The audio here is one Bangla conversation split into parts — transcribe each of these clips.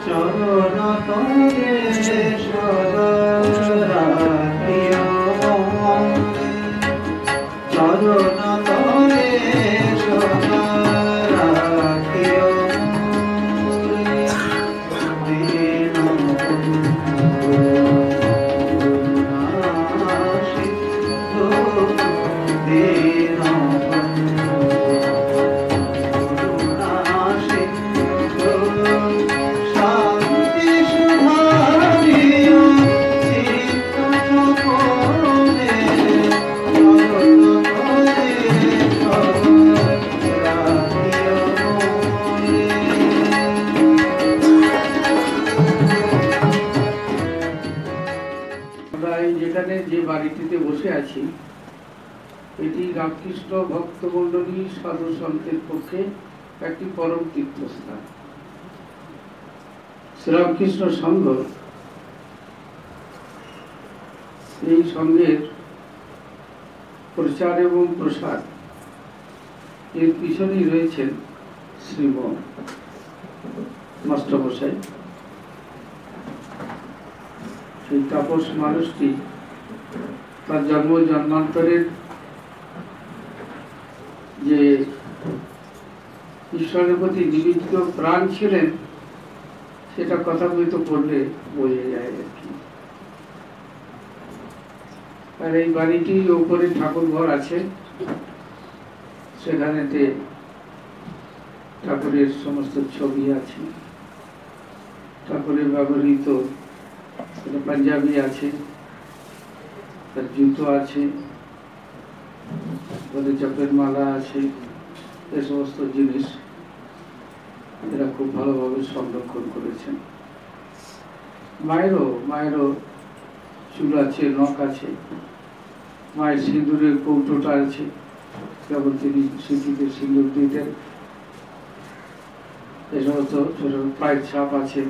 চরণ তলে সদা রাখিও চরণ তলে সদা রাখিও যেখানে যে বাড়িটিতে বসে আছি এটি রামকৃষ্ণ ভক্তমণ্ডলী সাধু সন্তের পক্ষে একটি পরম তীর্থস্থান। শ্রীরামকৃষ্ণ সংঘ, এই সংঘের প্রচার এবং প্রসার এর পিছনেই রয়েছেন শ্রীম মাস্টারমশাই। সেই তাপস মানুষটি তার জন্ম জন্মান্তরের যে ঈশ্বরের প্রতি নিবেদিত প্রাণ ছিলেন সেটা কথাগুলি তো পড়লে বোঝা যায় আর কি। আর এই বাড়িটির উপরে ঠাকুর ঘর আছে, সেখানেতে ঠাকুরের সমস্ত ছবি আছে, ঠাকুরের ব্যবহৃত পাঞ্জাবি আছে, তার জুতো আছে, চপের মালা আছে, এ সমস্ত জিনিস এরা খুব ভালোভাবে সংরক্ষণ করেছেন। মায়েরও চুল আছে, নখ আছে, মায়ের সিঁদুরের কৌটোটা আছে, যেমন তিনি স্মৃতিতে সিঁদুর দিতেন। এ সমস্ত ছোট পায়ের ছাপ আছে।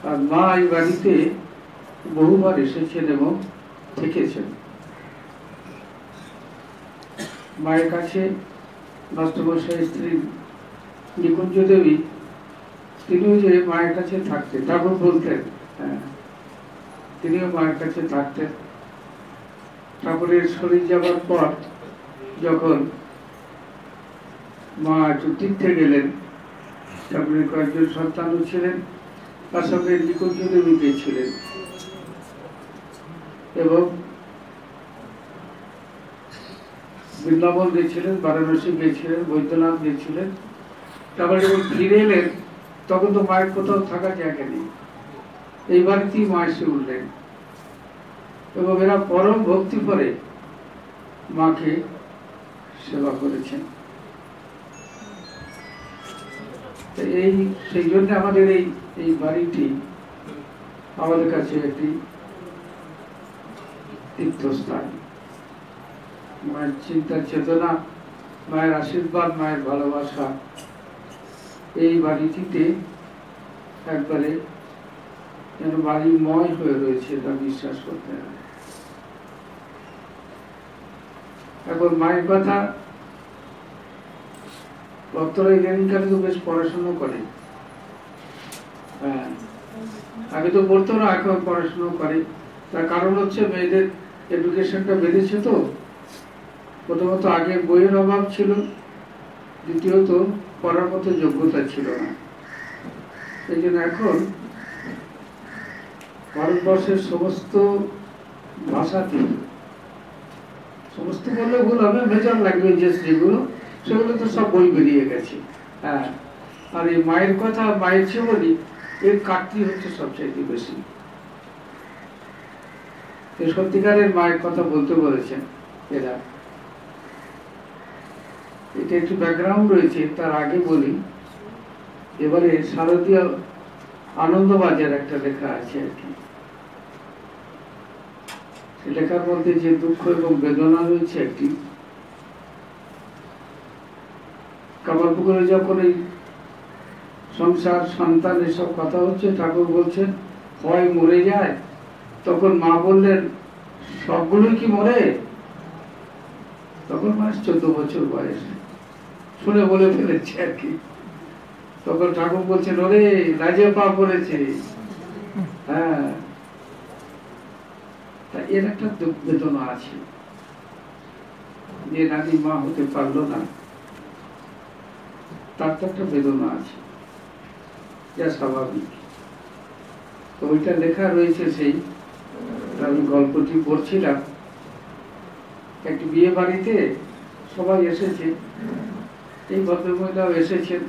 আর মা এই বাড়িতে বহুবার এসেছেন এবং থেকেছেন। মায়ের কাছে মাস্টারমশাই স্ত্রী নিকুঞ্জ দেবী, তিনিও যে মায়ের কাছে থাকতেন, ঠাকুর বলতেন, তিনিও মায়ের কাছে থাকতেন। ঠাকুরের শরীর যাবার পর যখন মা একটু তীর্থে গেলেন, ঠাকুরের কয়েকজন সন্তানও ছিলেন, তার সঙ্গে নিকুঞ্জ দেবী গিয়েছিলেন এবং বৃন্দাবন গিয়েছিলেন, বারাণসী গিয়েছিলেন, বৈদ্যনাথ গিয়েছিলেন। তারপরে যখন ফিরে এলেন তখন তো মায়ের কোথাও থাকার জায়গা নেই, এই বাড়িতেই মা এসে উঠলেন এবং এরা পরম ভক্তি করে মাকে সেবা করেছেন। সেই জন্য আমাদের এই বাড়িটি আমাদের কাছে একটি তীর্থস্থান। মায়ের চিন্তা চেতনা, মায়ের আশীর্বাদ, মায়ের ভালোবাসা এই বাড়িটিতে একবারে যেন বাড়িময় হয়ে রয়েছে, তা বিশ্বাস করতে হবে। এখন মায়ের কথা ভক্তরা ইদানিংকালে তো বেশ পড়াশোনা করে। আগে তো পড়তো না, এখন পড়াশোনা করে। তার কারণ হচ্ছে মেয়েদের এডুকেশনটা বেড়েছে। তো প্রথমত আগে বইয়ের অভাব ছিল, দ্বিতীয়ত পড়ার মতো যোগ্যতা ছিল না। এই জন্য এখন ভারতবর্ষের সমস্ত ভাষাতে, সমস্ত বললে ভুল হবে, মেজর ল্যাঙ্গুয়েজেস যেগুলো, সেগুলো তো সব বই বেরিয়ে গেছে। আর এই মায়ের কথা, মায়ের জীবনী, এর কাটতি হচ্ছে সবচাইতে বেশি। সত্যিকারের মায়ের কথা বলতে বলেছেন এরা। এটা একটু ব্যাকগ্রাউন্ড রয়েছে, তার আগে বলি। এবারে শারদীয় আনন্দবাজার একটা লেখা আছে আর কি। লেখার মধ্যে যে দুঃখ এবং বেদনা রয়েছে একটি, কামারপুকুরে যখন এই সংসার, সন্তান, এসব কথা হচ্ছে, ঠাকুর বলছেন হয় মরে যায়। তখন মা বললেন সবগুলোই কি মরে? তখন মাস 14 বছর বয়স, শুনে বলে ফেলেছে আর কি। তখন ঠাকুর বলছেন, ওরে রাজে পা পড়েছে। হ্যাঁ, এর একটা দুঃখ বেদনা আছে যে রানী মা হতে পারলো না, তার তো একটা বেদনা আছে, যা স্বাভাবিক। তো ওইটা লেখা রয়েছে। সেই আমি গল্পটি পড়ছিলাম, একটি বিয়ে বাড়িতে সবাই এসেছে, এই ভদ্রমহিলাও এসেছেন,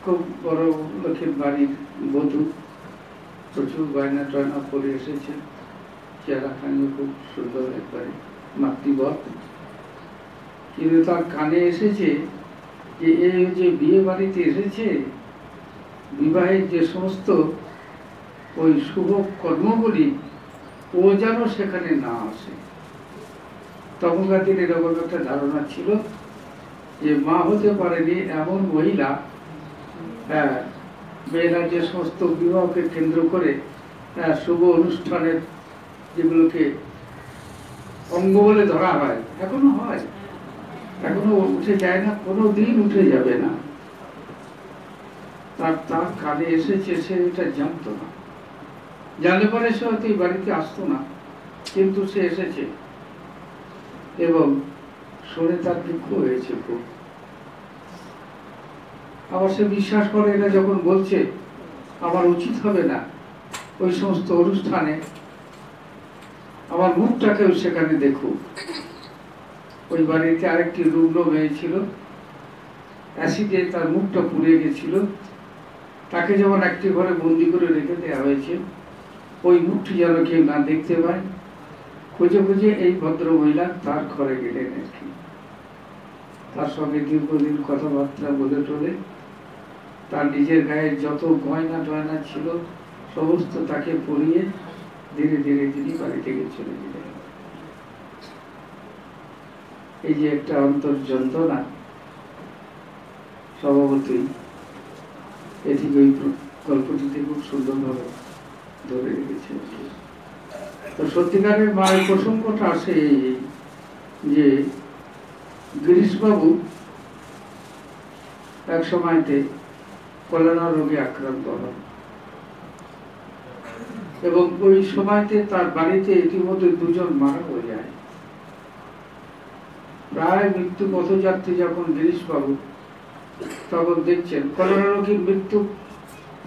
খুব বড় লোকের বাড়ির বধূ, প্রচুর গয়না টয়না পরে এসেছেন, চেহারা খানিও খুব সুন্দর, একবারে মাতৃবৎ। কিন্তু তার কানে এসেছে যে এই যে বিয়ে বাড়িতে এসেছে, বিবাহের যে সমস্ত ওই শুভ কর্মগুলি, ও যেন সেখানে না আসে। তখনকার দিনে এরকম একটা ধারণা ছিল যে মা হতে পারেনি এমন মহিলা, মেয়েরা যে সমস্ত বিবাহকে কেন্দ্র করে শুভ অনুষ্ঠানের যেগুলোকে অঙ্গ বলে ধরা হয়, এখনো হয়, এখনো উঠে যায় না, কোনো দিন উঠে যাবে না। তার কানে এসেছে, সে এটা জানতো না, জানলে পরে সে হয়তো এই বাড়িতে আসতো না, কিন্তু সে এসেছে এবং শুনে তার দুঃখ হয়েছে খুব। আবার সে বিশ্বাস করে, এটা যখন বলছে আমার উচিত হবে না ওই সমস্ত অনুষ্ঠানে আমার মুখটাকেও সেখানে দেখুক। ওই বাড়িতে আরেকটি রুগ্ন মেয়ে ছিল, অ্যাসিডে তার মুখটা পুড়ে গেছিল, তাকে যেমন একটি ঘরে বন্দি করে রেখে দেওয়া হয়েছে, ওই মুখটি যেন কেউ না দেখতে পায়, খুঁজে খুঁজে এই ভদ্র মহিলা তার ঘরে গেলেন আর কি। তার সঙ্গে দীর্ঘদিন কথাবার্তা বলে টলে তার নিজের গায়ে যত গয়না টয়না ছিল সমস্ত তাকে পরিয়ে ধীরে ধীরে তিনি বাড়ি থেকে চলে গেলেন। এই যে একটা অন্তর যন্ত্রণা, স্বভাবতই এটিকে ওই গল্পটিতে খুব সুন্দরভাবে ধরে রেখেছে। তো সত্যিকারের মায়ের প্রসঙ্গটা আসে এই যে গিরিশবাবু এক সময়তে কলেরা রোগে আক্রান্ত হন এবং ওই সময়তে তার বাড়িতে ইতিমধ্যে দুজন মারা হয়ে যায়। প্রায় মৃত্যু পথযাত্রী যখন গিরিশবাবু, তখন দেখছেন কলেরা রোগীর মৃত্যু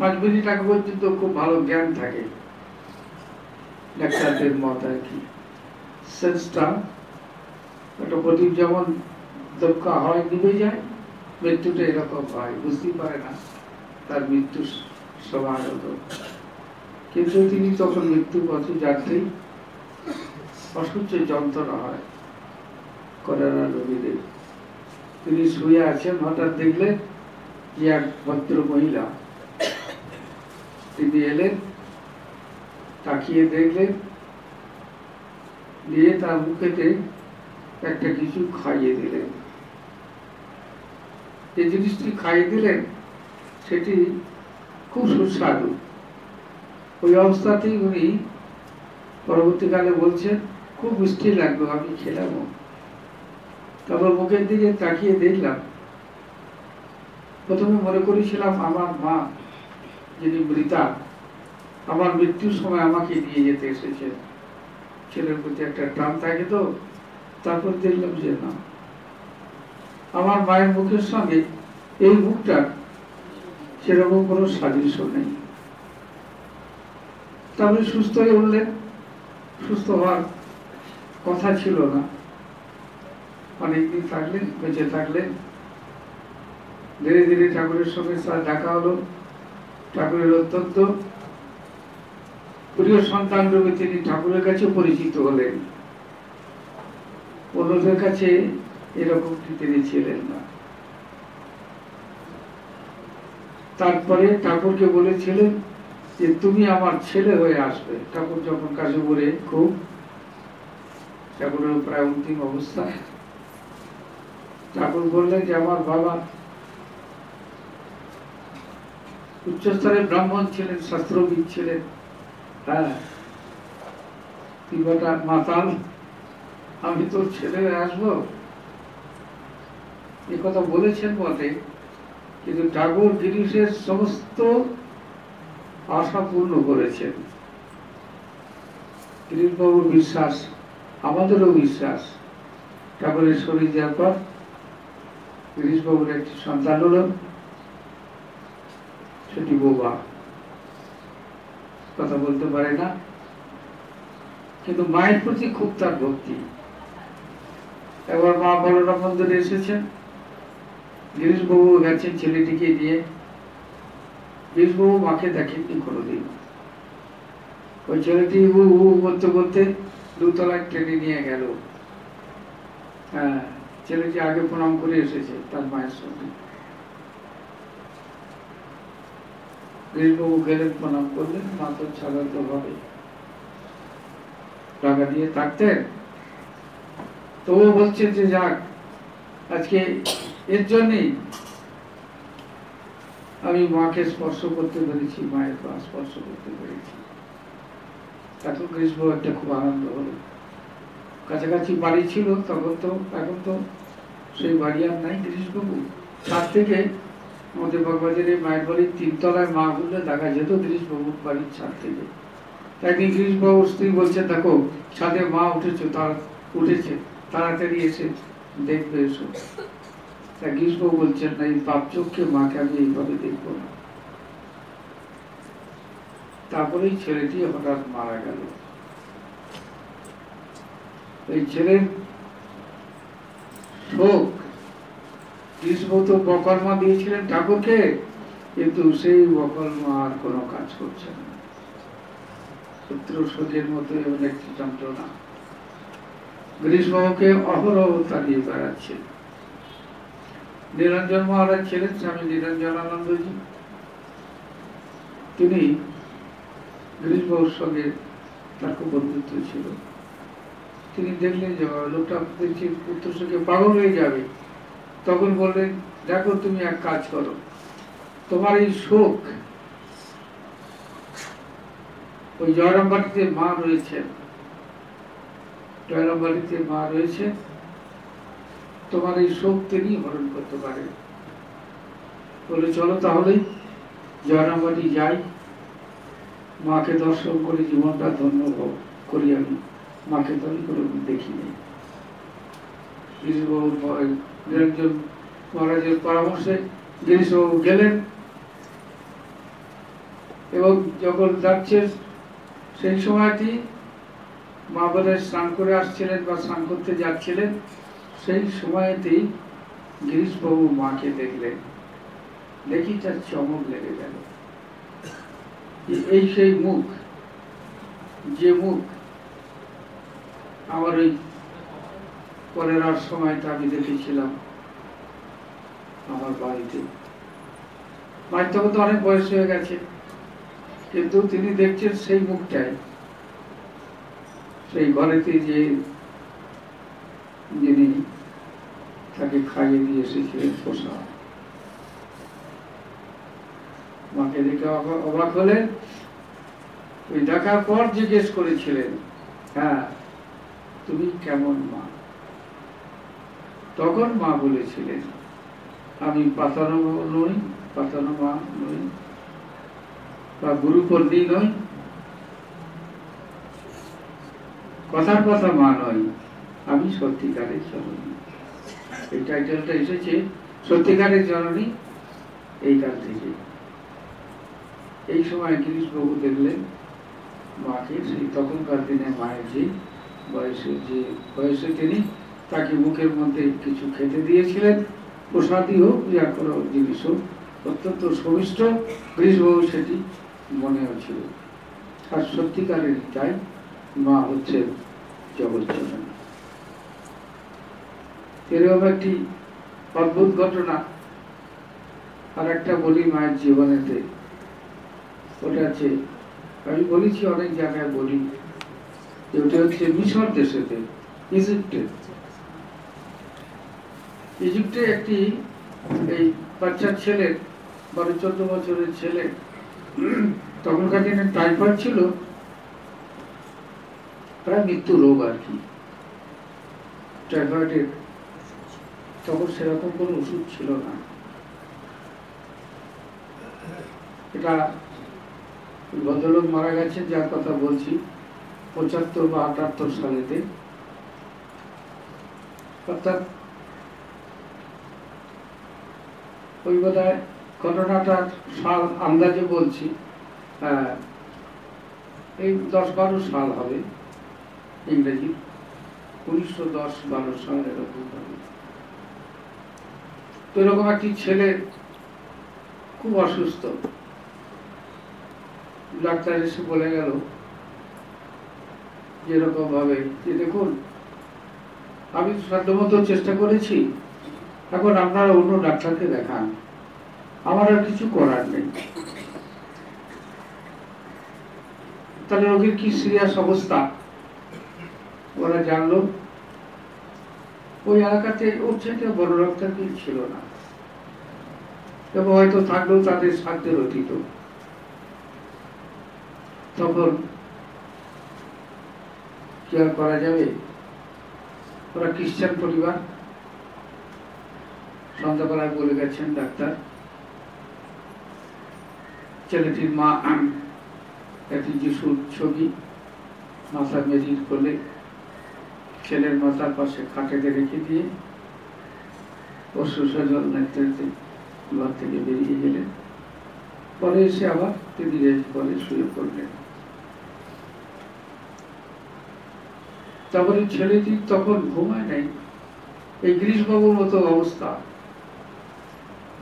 5 মিনিট আগে পর্যন্ত খুব ভালো জ্ঞান থাকে, ডাক্তারদের মত আর কি। সেন্সটা একটা প্রদীপ যেমন দক্কা হয় নিভে যায়, মৃত্যুটা এরকম হয়, বুঝতেই পারে না তার মৃত্যু সময় হতো। কিন্তু তিনি তখন মৃত্যু পথে যাত্রী, অসহ্য যন্ত্রণা হয় কলেরা রোগীদের। তিনি শুয়ে আছেন, হঠাৎ দেখলেন যে এক ভদ্র মহিলা, তিনি এলেন, তাকিয়ে দেখলেন, দিয়ে তার মুখেতে একটা কিছু খাইয়ে দিলেন। যে জিনিসটি খাইয়ে দিলেন সেটি খুব সুস্বাদু। ওই অবস্থাতেই উনি পরবর্তীকালে বলছেন, খুব মিষ্টি লাগলো, আমি খেলাম। তারপর মুখের দিকে তাকিয়ে দেখলাম, প্রথমে মনে করেছিলাম আমার মা যিনি মৃতা, আমার মৃত্যুর সময় আমাকে নিয়ে যেতে এসেছেন, ছেলের প্রতি একটা টান থাকে তো। তারপর দেখলাম যে না, আমার মায়ের মুখের সঙ্গে এই মুখটা সেরকম কোনো সাদৃশ্য নেই। তারপরে সুস্থ হয়ে উঠলেন, সুস্থ হওয়ার কথা ছিল না, অনেকদিন থাকলেন, বেঁচে থাকলেন। ধীরে ধীরে ঠাকুরের সঙ্গে তার দেখা হলো, ঠাকুরের অত্যন্ত প্রিয় সন্তান রূপে তিনি ঠাকুরের কাছে পরিচিত হলেন। অন্যদের কাছে এরকমটি তিনি ছিলেন না। তারপরে ঠাকুরকে বলেছিলেন যে তুমি আমার ছেলে হয়ে আসবে। ঠাকুর যখন কাছে বলে খুব, ঠাকুরের প্রায় অন্তিম অবস্থা, ঠাকুর বললেন যে আমার বাবা উচ্চস্তরের ব্রাহ্মণ ছিলেন, শাস্ত্রবিদ ছিলেন, হ্যাঁ, তিনটা মাতাল, আমি তোর ছেলে হয়ে আসবো, এ কথা বলেছেন বটে, কিন্তু ঠাকুর গিরিশের সমস্ত আশা পূর্ণ করেছেন। গিরিশবাবুর বিশ্বাস, আমাদেরও বিশ্বাস, ঠাকুরের শরীর যাওয়ার পর গিরিশবাবুর একটি সন্তান হল, সেটি বোবা, কথা বলতে পারে না, কিন্তু মায়ের প্রতি খুব তার ভক্তি। একবার মা বলরাম মন্দিরে এসেছেন, গিরিশবাবু গেছেন ছেলেটিকে নিয়ে। গিরিশবাবু মাকে দেখেননি কোনোদিন। ওই ছেলেটি হু হু করতে করতে দোতলায় টেনে নিয়ে গেল। হ্যাঁ, ছেলেটি আগে প্রণাম করে এসেছে তার মায়ের সঙ্গে। গিরিশবাবু গেলেন, প্রণাম করলেন, মা তো সাধারণত ভাবে টাকা দিয়ে থাকতেন। তো ও বলছেন যে যাক, আজকে এর জন্যই আমি মাকে স্পর্শ করতে পেরেছি, মায়ের পা স্পর্শ করতে পেরেছি। এখন গিরিশবাবু একটা খুব আনন্দ হলো। কাছাকাছি বাড়ি ছিল তখন, তো এখন তো সেই বাড়ি আর নাই। গিরিশবাবু ছাদ থেকে আমাদের বাগবাজারে মায়ের বাড়ির 3 তলায় মা বললে দেখা যেত গিরিশবাবুর বাড়ির ছাদ থেকে। একদিন গিরিশবাবুর স্ত্রী বলছে, দেখো ছাদে মা উঠেছে, তাড়াতাড়ি এসে দেখবে এসো। তা গিরিশবাবু বলছেন, না, এই পাপ চোখকে মাকে আমি এইভাবে দেখবো না। তারপরেই ছেলেটি হঠাৎ মারা গেল। এই ছেলের শোক, গিরিশবাবু তো বকর্মা দিয়েছিলেন ঠাকুরকে, কিন্তু সেই বকর্মা আর কোনো কাজ করছে না। শত্রু শোকের মতো এমন একটি যন্ত্রণা গিরিশবাবুকে অহরহ তাড়িয়ে বেড়াচ্ছে। নিরঞ্জন মহারাজ ছিলেন স্বামী নিরঞ্জনানন্দজি। তিনি গিরিশবাবুর সঙ্গে তার খুব বন্ধুত্ব ছিল। তিনি দেখলেন যে লোকটা দেখছি পুত্র শোকে পাগল হয়ে যাবে, তখন বললেন, দেখো তুমি এক কাজ করো, তোমার এই শোক, ওই জয়রামবাটিতে মা রয়েছে, জয়রামবাটিতে মা রয়েছে, তোমার এই শোক তিনি হরণ করতে পারে। বলে চলো তাহলে জয়রামবাটি যাই, মাকে দর্শন করে জীবনটা ধন্য করি। আমি মাকে তো আমি কোনো দেখিনি। গিরিশবাবুর নিরঞ্জন মহারাজের পরামর্শে গিরিশবাবু গেলেন, এবং যখন যাচ্ছে সেই সময়টি মা বোধহয় স্নান করে আসছিলেন বা স্নান করতে যাচ্ছিলেন, সেই সময়তেই গিরিশবাবু মাকে দেখলেন। দেখি তার চমক লেগে গেল। এই সেই মুখ, যে মুখ আমার ওই পরের সময়টা আমি দেখেছিলাম আমার বাড়িতে। মায়ের তখন তো অনেক বয়স হয়ে গেছে, কিন্তু তিনি দেখছেন সেই মুখটাই, সেই ঘরেতে যে যিনি তাকে খাইয়ে দিয়ে এসেছিলেন প্রসাদ। মাকে দেখে অবাক হলেন। ওই দেখার পর জিজ্ঞেস করেছিলেন, হ্যাঁ তুমি কেমন মা? তখন মা বলেছিলেন, আমি পাতানো নই, পাতানো মা নই, বা গুরুপল্লী নই, কথার কথা মা নই, আমি সত্যিকারের জননী। এই টাইটেলটা এসেছে সত্যিকারের জননী এই কাল থেকে। এই সময় গিরিশবাবু দেখলেন মাকে, সেই তখনকার দিনে মায়ের যে বয়সে তিনি তাকে মুখের মধ্যে কিছু খেতে দিয়েছিলেন, প্রসাদই হোক যা কোনো জিনিস হোক, অত্যন্ত সমিষ্ট। গিরিশবাবু সেটি মনে হচ্ছিল। আর সত্যিকারের তাই মা হচ্ছে জগজ্জননী। এরকম একটি অদ্ভুত ঘটনা আর একটা বলি মায়ের জীবনেতে। ওটা আছে, আমি বলেছি অনেক জায়গায় বলি, যে ওটা হচ্ছে মিশর দেশেতে, ইজিপ্টে একটি এই বাচ্চা ছেলে, 12-14 বছরের ছেলে, তখনকার দিনে টাইফয়েড ছিল, প্রায় মৃত্যু রোগ আর কি। টাইফয়েডের তখন সেরকম কোনো ওষুধ ছিল না। এটা ভদ্রলোক মারা গেছে, যার কথা বলছি ৭৫ বা ৭৮ সালেতে। অর্থাৎ ওই বোধহয় ঘটনাটার সাল আন্দাজে বলছি, এই ১০-১২ সাল হবে, ইংরেজি ১৯১০-১২ সাল এরকম হবে। তো এরকম একটি ছেলে খুব অসুস্থ, ডাক্তার এসে বলে গেল যেরকম ভাবে যে দেখুন আমি সাধ্যমতো চেষ্টা করেছি, এখন আপনারা অন্য ডাক্তারকে দেখান, আমার আর কিছু করার নেই। তাহলে রোগীর কি সিরিয়াস অবস্থা ওরা জানলো। ওই এলাকাতে ওর থেকে বড় ডাক্তার কি ছিল না, এবং হয়তো থাকলেও তাদের সাধ্যের অতীত। তখন কি আর করা যাবে, ওরা খ্রিস্টান পরিবার, সন্ধ্যাবেলায় বলে গেছেন ডাক্তার ছেলেটির মা একটি যিশুর ছবি মাথা মেরির করলে ছেলের মাথার পাশে খাটেতে রেখে দিয়ে অশ্রুসজল নাচতে ঘর থেকে বেরিয়ে গেলেন। পরে এসে আবার ধীরে পরে শুয়ে পড়লেন। তারপরে ছেলেটি তখন ঘুমায় নাই, এই গ্রীষ্মবাবুর মতো অবস্থা,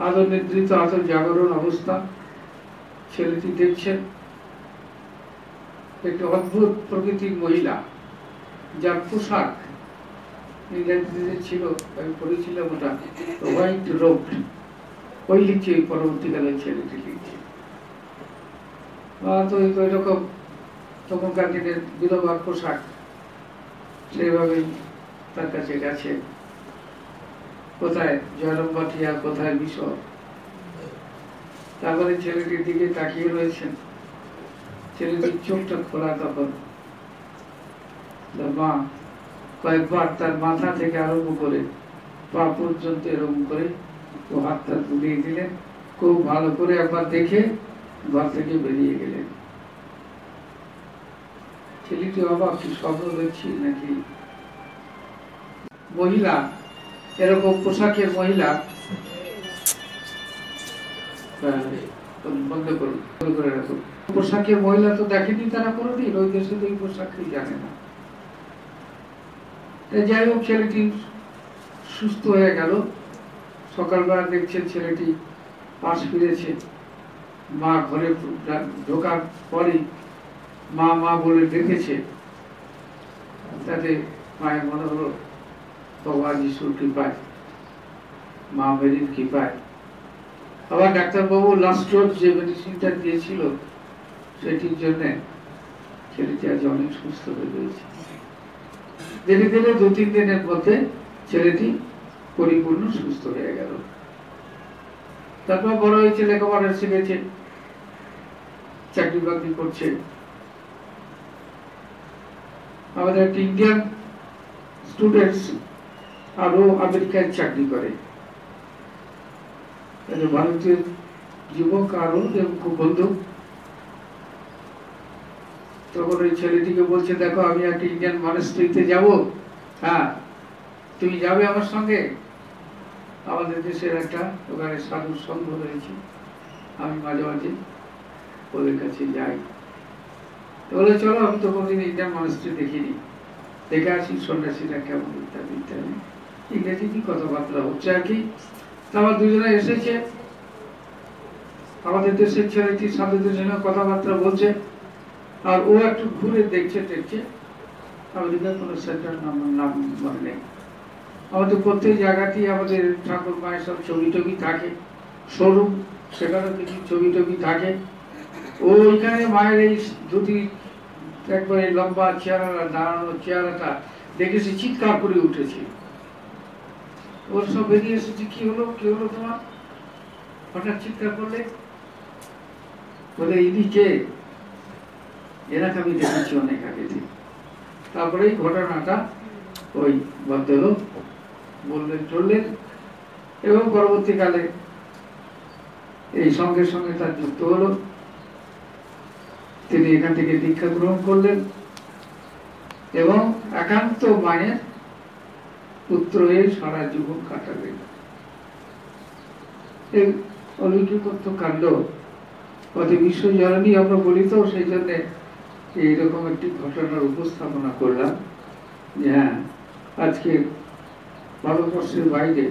আদৌ নিদ্রিত আদৌ জাগরণ অবস্থা। ছেলেটি দেখছেন একটি অদ্ভুত প্রকৃতির মহিলা, যার পোশাক ইংরেজিতে ছিল, আমি পড়েছিলাম ওটা হোয়াইট রোব, ওই লিখছে পরবর্তীকালে ছেলেটি লিখছে। তো এরকম তখনকার দিনের বিধবার পোশাক, সেইভাবেই তার কাছে গেছে। কোথায় জয়রাম ভাটিয়া, কোথায় মিশর। তারপরে ছেলেটির দিকে তাকিয়ে রয়েছেন, ছেলেটির চোখটা খোলা। তখন মা কয়েকবার তার মাথা থেকে আরম্ভ করে পা পর্যন্ত এরকম করে ও হাতটা তুলিয়ে দিলেন, খুব ভালো করে একবার দেখে ঘর থেকে বেরিয়ে গেলেন। ছেলেটি অবাক, কি স্বপ্ন দেখছি নাকি। মহিলা এরকম পোশাকের মহিলা, বন্ধ করুন, করে রাখুন। পোশাকের মহিলা তো দেখেনি তারা কোনোদিন, ওই দেশে তো এই পোশাকই জানে না। যাই হোক, ছেলেটি সুস্থ হয়ে গেল। সকালবেলা দেখছেন ছেলেটি পাশ ফিরেছে। মা ঘরে ঢোকার পরে মা মা বলে ডেকেছে। তাতে মায়ের মনে হলো ভগবান যিশুর কৃপায়, মা মেরির কৃপায়। আবার ডাক্তারবাবু লাস্ট ডোজ যে মেডিসিনটা দিয়েছিল সেটির জন্য ছেলেটি আজ অনেক সুস্থ হয়ে গেছে। ধীরে ধীরে ২-৩ দিনের মধ্যে ছেলেটি পরিপূর্ণ সুস্থ হয়ে গেল। তারপর বড় হয়েছে, লেখাপড়া শিখেছে, চাকরি বাকরি করছে। আমাদের একটা ইন্ডিয়ান স্টুডেন্টস আরো আমেরিকায় চাকরি করে, ভারতীয় যুবক আরো খুব বন্ধু। তখন ওই ছেলেটিকে বলছে, দেখো আমি একটা ইন্ডিয়ান মনেস্ট্রিতে যাব, হ্যাঁ তুমি যাবে আমার সঙ্গে। আমাদের দেশের একটা ওখানে সাধু সংঘ রয়েছে, আমি মাঝে মাঝে ওদের কাছে যাই। বলে চলো, আমি তো কোনদিন ইন্ডিয়ান মনেস্ট্রি দেখিনি, দেখে আসি সন্ন্যাসীরা কেমন, ইত্যাদি ইত্যাদি। ইংরেজি কি কথাবার্তা হচ্ছে আর কি। আমার দুজনে এসেছে, আমাদের দেশের ছেলেটি সাধুদের সঙ্গে কথাবার্তা বলছে, আর ও একটু ঘুরে দেখছে টেকছে। আমেরিকার কোনো সেন্টার নাম মনে নেই। আমাদের প্রত্যেক জায়গাতেই আমাদের ঠাকুর মায়ের সব ছবি টবি থাকে, শোরুম, সেখানেও কিছু ছবি টবি থাকে। ওইখানে মায়ের এই ধুতি একবারে লম্বা চেহারা, দাঁড়ানো চেহারাটা দেখে সে চিৎকার করে উঠেছে। ওর সব বেরিয়ে এসেছে, কি হলো কি হলো তোমার, হঠাৎ চিৎকার করলে? বলে ইনি কে, এনাকে আমি দেখেছি অনেক আগে থেকে। তারপরে এই ঘটনাটা ওই ভদ্রলোক বললেন চললেন, এবং পরবর্তীকালে এই সঙ্গে সঙ্গে তার যুক্ত হলো। তিনি এখান থেকে দীক্ষা গ্রহণ করলেন এবং একান্ত মায়ের পুত্র হয়ে সারা জীবন কাটালেন। এই অলৌকিকত্ব কাণ্ড অতি বিশ্বজননী আমরা বলি, তো সেই জন্য এইরকম একটি ঘটনার উপস্থাপনা করলাম যে হ্যাঁ, আজকে ভারতবর্ষের বাইরে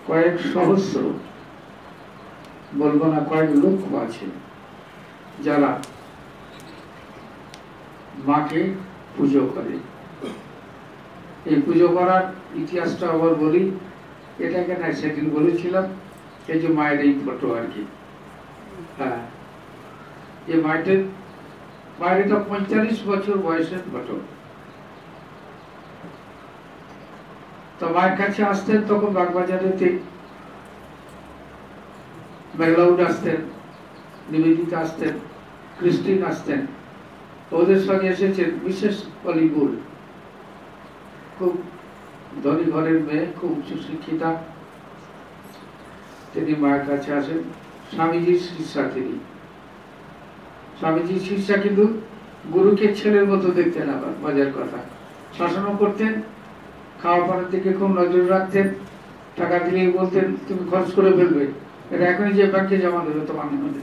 কয়েক সহস্র, বলবো না কয়েক লক্ষ আছে যারা মাকে পুজো করে। এই পুজো করার ইতিহাসটা আবার বলি, এটাকে না সেদিন বলেছিলাম, এই যে মায়ের এই ফটো আর কি। হ্যাঁ, এই মায়ের এটা 45 বছর বয়সের ফটো। তো মায়ের কাছে আসতেন তখন বাগবাজারেতে মেঘলাউড আসতেন, নিবেদিতা আসতেন, ক্রিস্টিন আসতেন। ওদের সঙ্গে এসেছেন বিশেষ অলিগুল, খুব ধনী ঘরের মেয়ে, খুব উচ্চ শিক্ষিতা। তিনি মায়ের কাছে আসেন, স্বামীজির শিষ্যা তিনি। স্বামীজির শিষ্যা কিন্তু গুরুকে ছেলের মতো দেখতেন, আবার মজার কথা শাসনও করতেন, খাওয়া পড়ার দিকে খুব নজর রাখতেন। টাকা দিলেই বলতেন তুমি খরচ করে ফেলবে, এটা এখনই যে ব্যাংকে জমা দেবে তোমার নামে।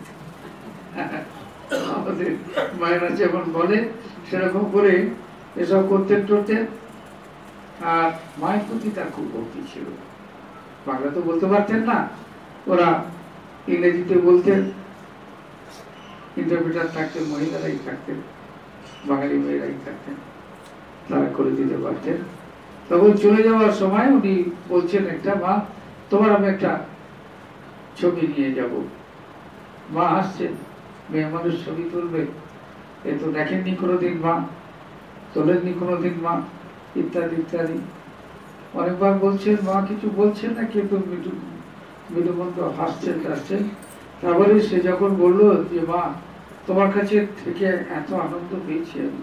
আমাদের মায়েরা যেমন বলে সেরকম করে এসব করতেন টরতেন। আর মায়ের প্রতি তার খুব ভক্তি ছিল। বাংলা তো বলতে পারতেন না, ওরা ইংরেজিতে বলতেন, ইন্টারপ্রিটার থাকতেন, মহিলারাই থাকতেন, বাঙালি মেয়েরাই থাকতেন, তারা করে দিতে পারতেন। তখন চলে যাওয়ার সময় উনি বলছেন, একটা মা তোমার আমি একটা ছবি নিয়ে যাব। মা আসছেন, মেয়ে মানুষ ছবি তুলবে, এ তো দেখেননি কোনোদিন মা, তোলেননি কোনোদিন মা, ইত্যাদি ইত্যাদি অনেকবার বলছেন। মা কিছু বলছেন না, কিন্তু মৃদুমন্দ হাসছেন টাসছেন। তারপরে সে যখন বলল যে মা তোমার কাছে থেকে এত আনন্দ পেয়েছি আমি,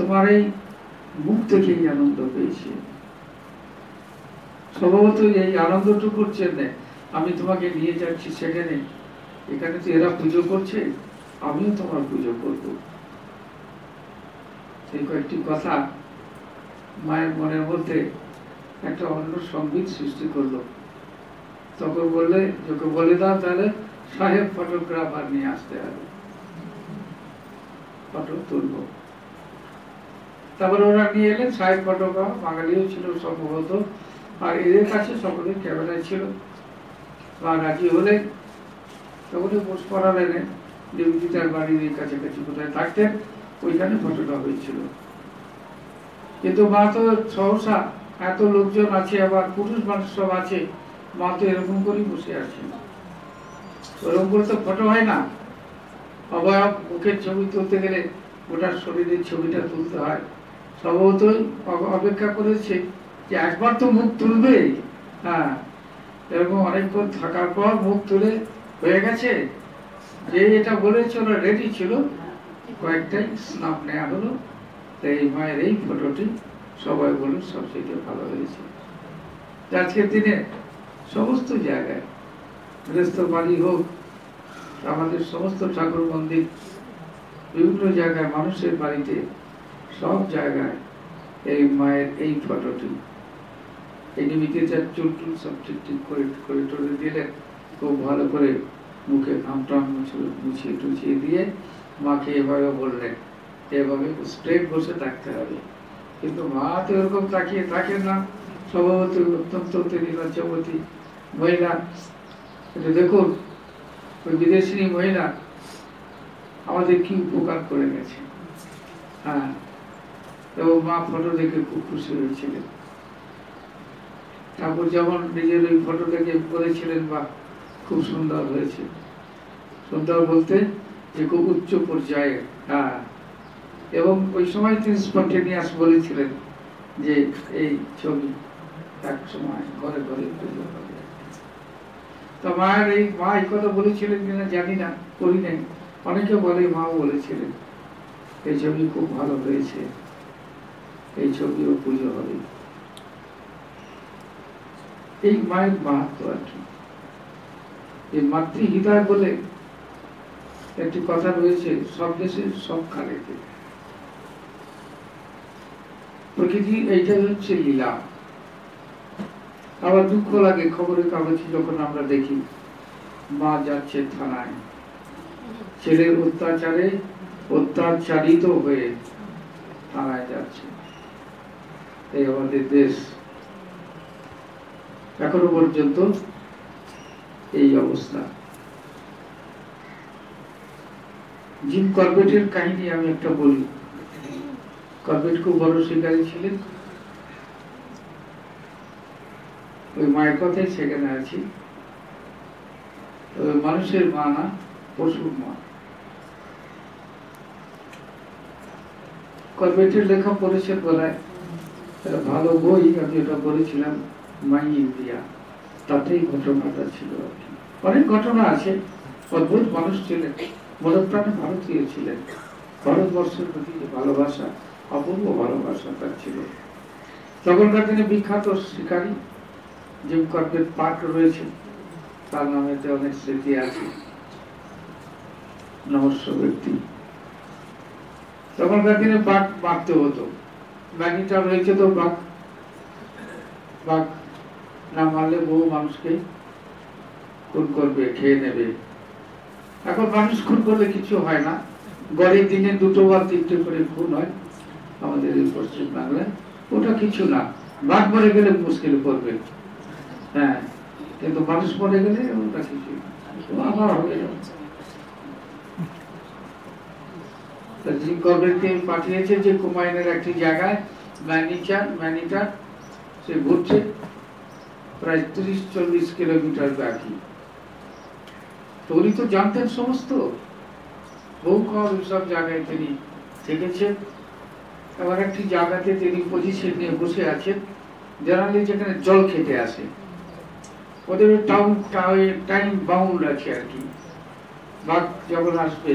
তোমার এই মুখ থেকেই আনন্দ পেয়েছি। সম্ভবত এই আনন্দটুকুর জন্য আমি তোমাকে নিয়ে যাচ্ছি সেখানে, এখানে তো এরা পুজো করছে, আমিও তোমার পুজো করব। এই কয়েকটি কথা মায়ের মনের মধ্যে একটা অন্য সঙ্গীত সৃষ্টি করলো। তখন বললে, যোকে বলে দাও তাহলে সাহেব ফটোগ্রাফার নিয়ে আসতে হবে, ফটো তুলব। তারপরে ওরা নিয়ে এলেন সাহেব ফটোগ্রাফার, বাঙালিও ছিল সম্ভবত, আর এদের কাছে সকলের ক্যামেরায় ছিল। বা রাজি হলেন, তখন পোস্ট করালেন নিবেদিতার বাড়ির এই কাছাকাছি কোথায় থাকতেন, ওইখানে ফটোটা হয়েছিল। কিন্তু মা তো সহসা, এত লোকজন আছে, আবার পুরুষ মানুষ সব আছে, মা তো এরকম করেই বসে আছে। ওরকম করে তো ফটো হয় না, অবয়ব মুখের ছবি তুলতে গেলে গোটা শরীরের ছবিটা তুলতে হয়। সম্ভবতই অপেক্ষা করেছে যে একবার তো মুখ তুলবে। হ্যাঁ, এরকম অনেকক্ষণ থাকার পর মুখ তুলে হয়ে গেছে, যে এটা বলেছে ওরা রেডি ছিল, কয়েকটাই স্নাপ নেওয়া হলো। এই মায়ের এই ফটোটি সবাই বলে সবচেয়ে ভালো হয়েছে। আজকের দিনে সমস্ত জায়গায়, গৃহস্থ বাড়ি হোক, আমাদের সমস্ত ঠাকুর মন্দির, বিভিন্ন জায়গায়, মানুষের বাড়িতে, সব জায়গায় এই মায়ের এই ফটোটি, এই নিবেদিতার চুল টুল সব ঠিক ঠিক করে টরে দিলেন, খুব ভালো করে মুখে ঘামটাম মুছিয়ে টুছিয়ে দিয়ে মাকে এভাবে বললেন, এভাবে স্ট্রেট বসে থাকতে হবে। কিন্তু মা তো এরকম তাকিয়ে থাকেন না, স্বভাবত অত্যন্ত তিনি লজ্জাবতী মহিলা। এটা দেখুন, ওই বিদেশিনী মহিলা আমাদের কি উপকার করে গেছে। হ্যাঁ, এবং মা ফটো দেখে খুব খুশি হয়েছিলেন। ঠাকুর যেমন নিজের ওই ফটো দেখে বলেছিলেন, বা খুব সুন্দর হয়েছে। সুন্দর বলতে যে খুব উচ্চ পর্যায়ে। হ্যাঁ, এবং ওই সময় তিনি স্পন্টেনিয়াস বলেছিলেন যে এই ছবি এক সময় ঘরে ঘরে পুজো হবে। তো মায়ের এই মা এই কথা বলেছিলেন কিনা জানি না, করি নাই। অনেকে বলে মাও বলেছিলেন এই ছবি খুব ভালো হয়েছে, এই ছবিও পুজো হবে। এই মায়ের মাহাত্ম আর কি। এই মাতৃ হৃদয় বলে একটি কথা রয়েছে, সব দেশে সব খালেতে। প্রকৃতি এইটাই হচ্ছে লীলা। আবার দুঃখ লাগে খবরের কাগজে যখন আমরা দেখি মা যাচ্ছে থানায়, ছেলের অত্যাচারে অত্যাচারিত হয়ে থানায় যাচ্ছে। এই আমাদের দেশ এখনো পর্যন্ত এই অবস্থা। জিম করবেটের কাহিনী আমি একটা বলি। করবেট খুব বড় শিকারী ছিলেন। ওই মায়ের কথাই সেখানে আছি। মানুষের মা না, পশুর মা। করবেটের লেখা পড়েছেন বলায় ভালো বই, আমি ওটা পড়েছিলাম, মাই ইন্ডিয়া। তাতেই ঘটনাটা ছিল আর কি। অনেক ঘটনা আছে। অদ্ভুত মানুষ ছিলেন, মনপ্রাণে ভারতীয় ছিলেন। ভারতবর্ষের প্রতি যে ভালোবাসা, অপূর্ব ভালোবাসা তার ছিল। তখনকার দিনে বিখ্যাত শিকারী জিম করবেট পার্ক রয়েছে, তার নামেতে অনেক স্মৃতি আছে। নমস্য ব্যক্তি। তখনকার দিনে বাঘ মারতে হতো। ম্যাগিটা রয়েছে তো বাঘ, বাঘ না মারলে বহু মানুষকে খুন করবে, খেয়ে নেবে। এখন মানুষ খুন করলে কিছু হয় না, গড়ে দিনে 2 বা 3টে করে খুন হয় আমাদের এই পশ্চিম বাংলায়। ওটা কিছু না, বাঘ মরে গেলে মুশকিল পড়বে। হ্যাঁ, কিন্তু মানুষ মরে গেলে ওটা কিছু আবার হবে। জিম করবেটকে পাঠিয়েছে যে কুমায়ুনের একটি জায়গায় ম্যানিটার সে ঘুরছে প্রায় 30-40 কিলোমিটার বাকি। তো উনি তো জানতেন সমস্ত, বহু সব জায়গায় তিনি থেকেছেন। এবার একটি জায়গাতে তিনি পজিশন নিয়ে বসে আছেন, জেনারেলি যেখানে জল খেতে আসে। ওদের টাইম বাউন্ড আছে আর কি। বাঘ যখন আসবে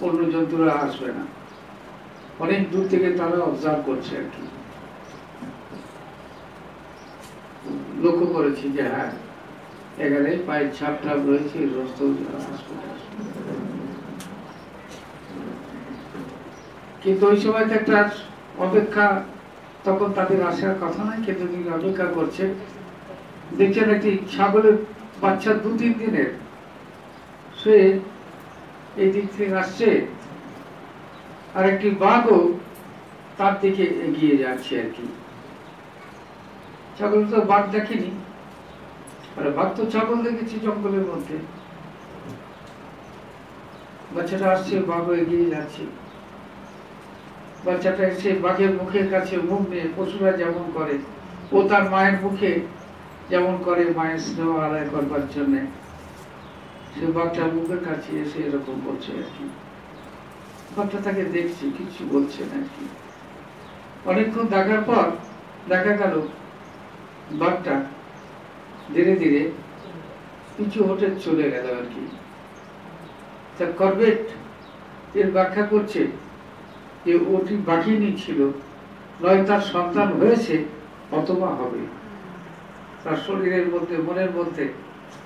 অন্য জন্তুরা আসবে না, অনেক দূর থেকে তারা অবজার্ভ করছে আর কি। লক্ষ্য করেছি যে হ্যাঁ, এখানে পায়ের ছাপ টাপ রয়েছে, রস্ত আসবে। কিন্তু ওই সময় তো একটা অপেক্ষা, তখন তাদের আসার কথা নয়, কিন্তু তিনি অপেক্ষা করছে। দেখছেন একটি ছাগলের বাচ্চা 2-3 দিনের, সে এই দিক থেকে আসছে, আর একটি বাঘও তার দিকে এগিয়ে যাচ্ছে আর কি। ছাগল তো বাঘ দেখেনি, আর বাঘ তো ছাগল দেখেছি জঙ্গলের মধ্যে। বাচ্চাটা আসছে, বাঘও এগিয়ে যাচ্ছে। বাচ্চাটা এসে বাঘের মুখের কাছে মুখ নিয়ে, পশুরা যেমন করে, ও তার মায়ের মুখে যেমন করে মায়ের স্নেহ আদায় করবার জন্য, সে বাঘটার মুখের কাছে এসে এরকম করছে আর কি। বাঘটা তাকে দেখছে, কিছু বলছে না আর কি। অনেকক্ষণ দেখার পর দেখা গেল বাঘটা ধীরে ধীরে কিছু হতে চলে গেল আর কি। তা করবেট এর ব্যাখ্যা করছে যে ওটি বাঘিনী ছিল, নয় তার সন্তান হয়েছে অথবা হবে। তার শরীরের মধ্যে, মনের মধ্যে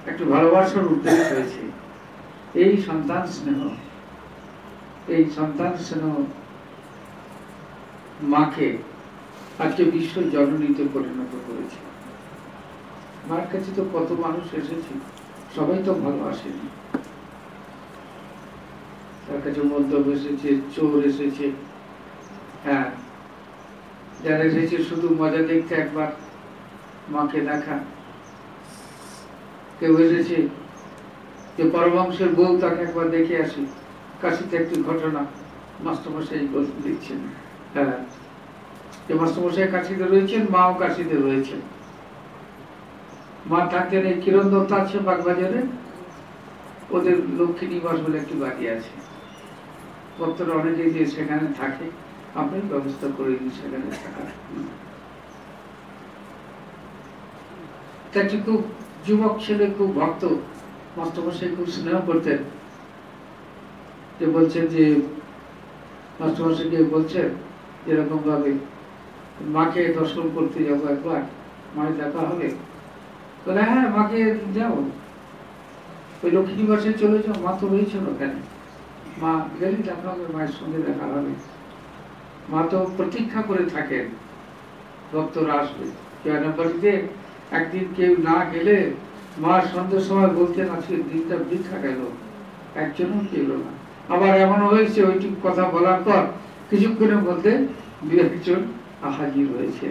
একটু ভালোবাসার উদ্রেক হয়েছে। এই সন্তান স্নেহ, এই সন্তান স্নেহ মাকে আজকে বিশ্ব জননীতে পরিণত করেছে। মার কাছে তো কত মানুষ এসেছে, সবাই তো ভালো আসেনি। তার কাছে মন্তব্য এসেছে, চোর এসেছে, হ্যাঁ, যারা এসেছে শুধু মজা দেখতে, একবার মাকে দেখা। কেউ এসেছে যে পরমহংসের বউ, তাকে একবার দেখে আসি। কাশিতে একটি ঘটনা মাস্টারমশাই দিচ্ছেন, হ্যাঁ, যে মাস্টারমশাই কাশিতে রয়েছেন, মাও কাশিতে রয়েছেন। মা থাকতেন এই কিরণ দত্ত আছে বাগবাজারে, ওদের লক্ষ্মী নিবাস বলে একটি বাড়ি আছে। ভক্তরা অনেকে যে সেখানে থাকে, আপনি ব্যবস্থা করে দিন সেখানে থাকার। একটি খুব যুবক ছেলে, খুব ভক্ত, মাস্টারমশাই খুব স্নেহ করতেন। যে বলছেন যে মাস্টারমশাইকে বলছেন এরকম ভাবে, মাকে দর্শন করতে যাবো একবার, মায়ের দেখা হবে। বলে হ্যাঁ, মাকে যাও। তো ওই লক্ষ্মী নিবাসে চলে যাও, মা তো রয়েছেন ওখানে, মা গেলে দেখা হবে, মায়ের সঙ্গে দেখা হবে। মা তো প্রতীক্ষা করে থাকেন ভক্তরা আসবে। বাড়িতে একদিন কেউ না গেলে মা সন্ধ্যের সময় বলতেন আজকে দিনটা বৃথা গেল, একজনও গেল না। আবার এমন হয়েছে ওইটি কথা বলার পর কিছুক্ষণের মধ্যে দু একজন হাজির হয়েছে।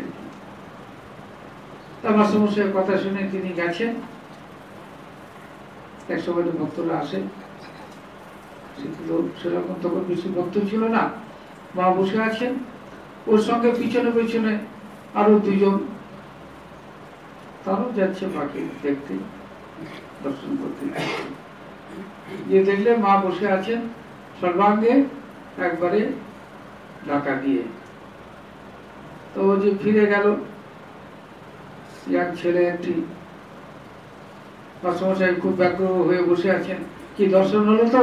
মাস্টারমশাইয়ের কথা শুনে তিনি গেছেন। এক সময় ভক্তরা আসে, সেরকম তখন বেশি ভক্ত ছিল না, মা বসে আছেন, ওর সঙ্গে পিছনে পিছনে আরো দুজন, তারাও যাচ্ছে মাকে দেখতে, দর্শন করতে। যে দেখলে মা বসে আছেন সর্বাঙ্গে একবারে ঢাকা দিয়ে, তো ও যে ফিরে গেল, এক ছেলে একটি, মাস্টারমশাই খুব ব্যাকুল হয়ে বসে আছেন, কি দর্শন হলো? তো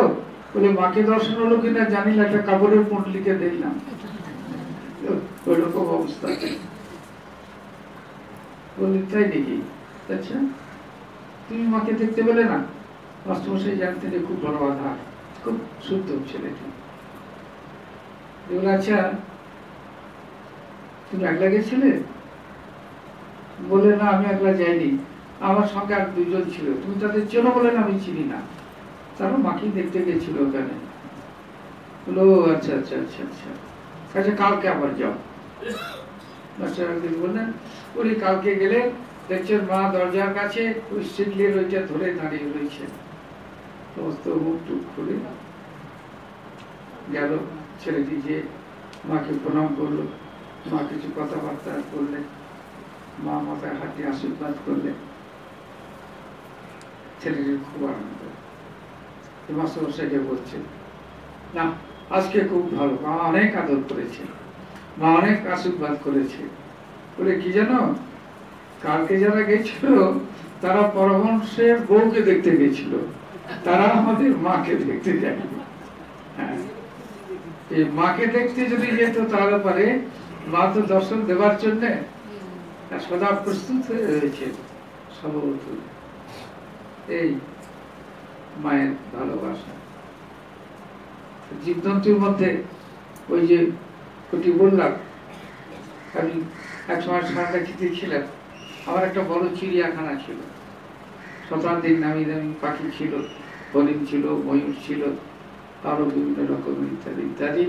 বলে মাকে দর্শন হলো কিনা জানি না, একটা কাপড়ের পুঁটলিকে দেখলাম। ওইরকম অবস্থা। বলি তাই নাকি? আচ্ছা, তুমি মাকে দেখতে পেলে না? মাস্টারমশাই জানতেন যে খুব বড় আধার, খুব শুদ্ধ ছেলেটি। আচ্ছা, তুমি একলা গেছিলে? বলে না, আমি একলা যাইনি, আমার সঙ্গে আর দুজন ছিল। তুমি তাদের চেনো? বলেন আমি চিনি না, তারা মাকে দেখতে গেছিল ওখানে। বলো আচ্ছা আচ্ছা আচ্ছা আচ্ছা, আচ্ছা কালকে আবার যাও। বললেন উনি কালকে গেলে দেখছেন মা দরজার কাছে ওই সিটলির ওইটা ধরে দাঁড়িয়ে রয়েছে। সমস্ত মুখ টুক খুলে গেল ছেলেটি, যে মাকে প্রণাম করলো, মা কিছু কথাবার্তা করলেন, মা মাথায় হাত দিয়ে আশীর্বাদ করলেন। ছেলেটির খুব আনন্দ। মাস্টারমশাইকে বলছে, না আজকে খুব ভালো, মা অনেক আদর করেছে, মা অনেক আশীর্বাদ করেছে। বলে কি জানো, কালকে যারা গেছিল তারা পরমহংসের বউকে দেখতে গেছিল, তারা আমাদের মাকে দেখতে যায়নি। হ্যাঁ, এই মাকে দেখতে যদি যেত তাহলে পারে মা তো দর্শন দেওয়ার জন্য সদা প্রস্তুত হয়ে রয়েছে। সর্বত এই মায়ের ভালোবাসা। জীবজন্তুর মধ্যে ওই যে ওটি বললাম, আমি এক সময় সারাকাছিতে ছিলাম, আমার একটা বড় চিড়িয়াখানা ছিল, শতাধিক নামি দামি পাখি ছিল, হরিণ ছিল, ময়ূর ছিল, আরো বিভিন্ন রকমের ইত্যাদি ইত্যাদি।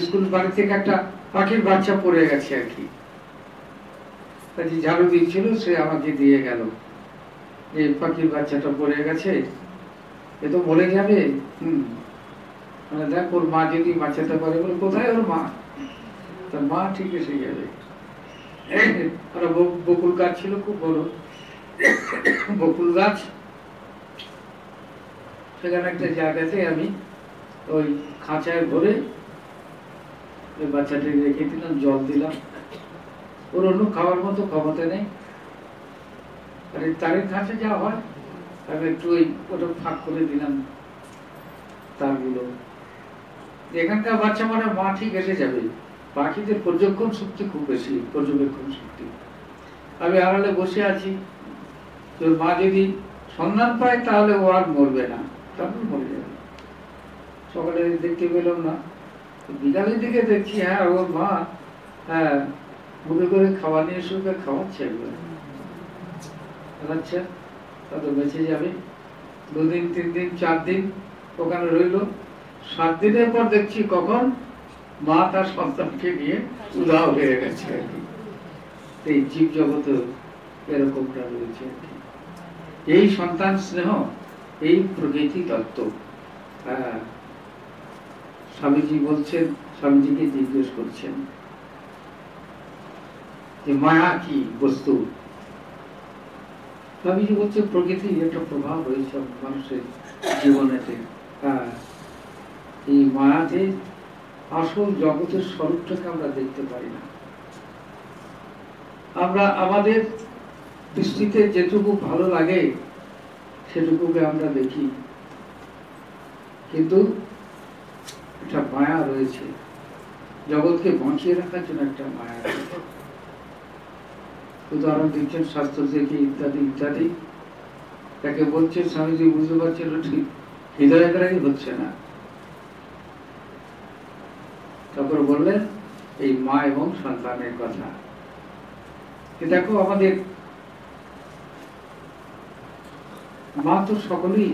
স্কুল বাড়ি থেকে একটা পাখির বাচ্চা পড়ে গেছে আর কি, ঝাড়ু দিচ্ছিল, সে আমাকে দিয়ে গেল, এই পাখির বাচ্চাটা পড়ে গেছে, এ তো মরে যাবে। মানে দেখ ওর মা যদি বাঁচাতে পারে। বলে কোথায় ওর মা? তার মা ঠিক এসে যাবে। বকুল গাছ ছিল, খুব বড় বকুল গাছ, সেখানে একটা জায়গাতে আমি ওই খাঁচায় ভরে ওই বাচ্চাটাকে রেখে দিলাম, জল দিলাম। ওর অন্য খাওয়ার মতো ক্ষমতা নেই। আর এই তারের খাঁচা যা হয়, আমি একটু ওই ওটা ফাঁক করে দিলাম তারগুলো। এখানকার বাচ্চা মানে মা ঠিক এসে যাবে। পাখিদের পর্যবেক্ষণ শক্তি খুব বেশি, পর্যবেক্ষণ শক্তি। আমি আড়ালে বসে আছি, তোর মা যদি সন্ধান পায় তাহলে ও আর মরবে না, তারপর মরে যাবে। সকালে দেখতে পেলাম না, বিকালের দিকে দেখছি হ্যাঁ ওর মা, হ্যাঁ মুখে করে খাওয়া নিয়ে এসে খাওয়াচ্ছে একবার। আচ্ছা, তা তো বেঁচে যাবে। 2 দিন 3 দিন 4 দিন ওখানে রইল। 7 দিনের পর দেখছি কখন মা তার সন্তানকে নিয়ে উধাও হয়ে গেছে আর কি। এই জীব জগতে এরকমটা রয়েছে আর কি। এই সন্তান স্নেহ, এই প্রকৃতি তত্ত্ব। স্বামীজি বলছেন, স্বামীজিকে জিজ্ঞেস করছেন যে মায়া কি বস্তু? স্বামীজি বলছে প্রকৃতির একটা প্রভাব রয়েছে মানুষের জীবনেতে। এই মায়াতে আসল জগতের স্বরূপটাকে আমরা দেখতে পারি না। আমরা আমাদের দৃষ্টিতে যেটুকু ভালো লাগে সেটুকুকে আমরা দেখি, কিন্তু একটা মায়া রয়েছে, জগৎকে বাঁচিয়ে রাখার জন্য একটা মায়া রয়েছে। উদাহরণ দিচ্ছেন শাস্ত্র থেকে ইত্যাদি ইত্যাদি। তাকে বলছে, স্বামীজি বুঝতে পারছিল ঠিক হৃদয়গ্রাহী হচ্ছে না। তারপর বললেন এই মা এবং সন্তানের কথা। দেখো আমাদের মা তো সকলেই,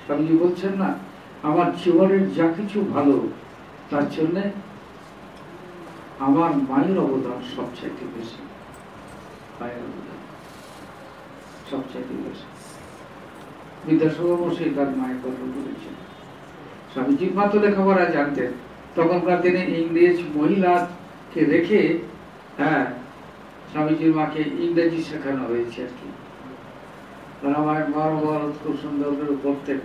স্বামীজি বলছেন না, আমার জীবনের যা কিছু ভালো তার জন্য আমার মায়ের অবদান সবচাইতে বেশি। মায়ের অবদান সবচাইতে বেশি। বিদ্যাসাগর মশাই তার মায়ের কথা বলেছেন। স্বামীজির মা তো লেখাপড়া জানতেন, তখনকার দিনে ইংরেজ মহিলাকে রেখে স্বামীজির মাকে ইংরেজি শেখানো হয়েছে আর কি। আমার মহাভারত খুব সুন্দর করে পড়তেন,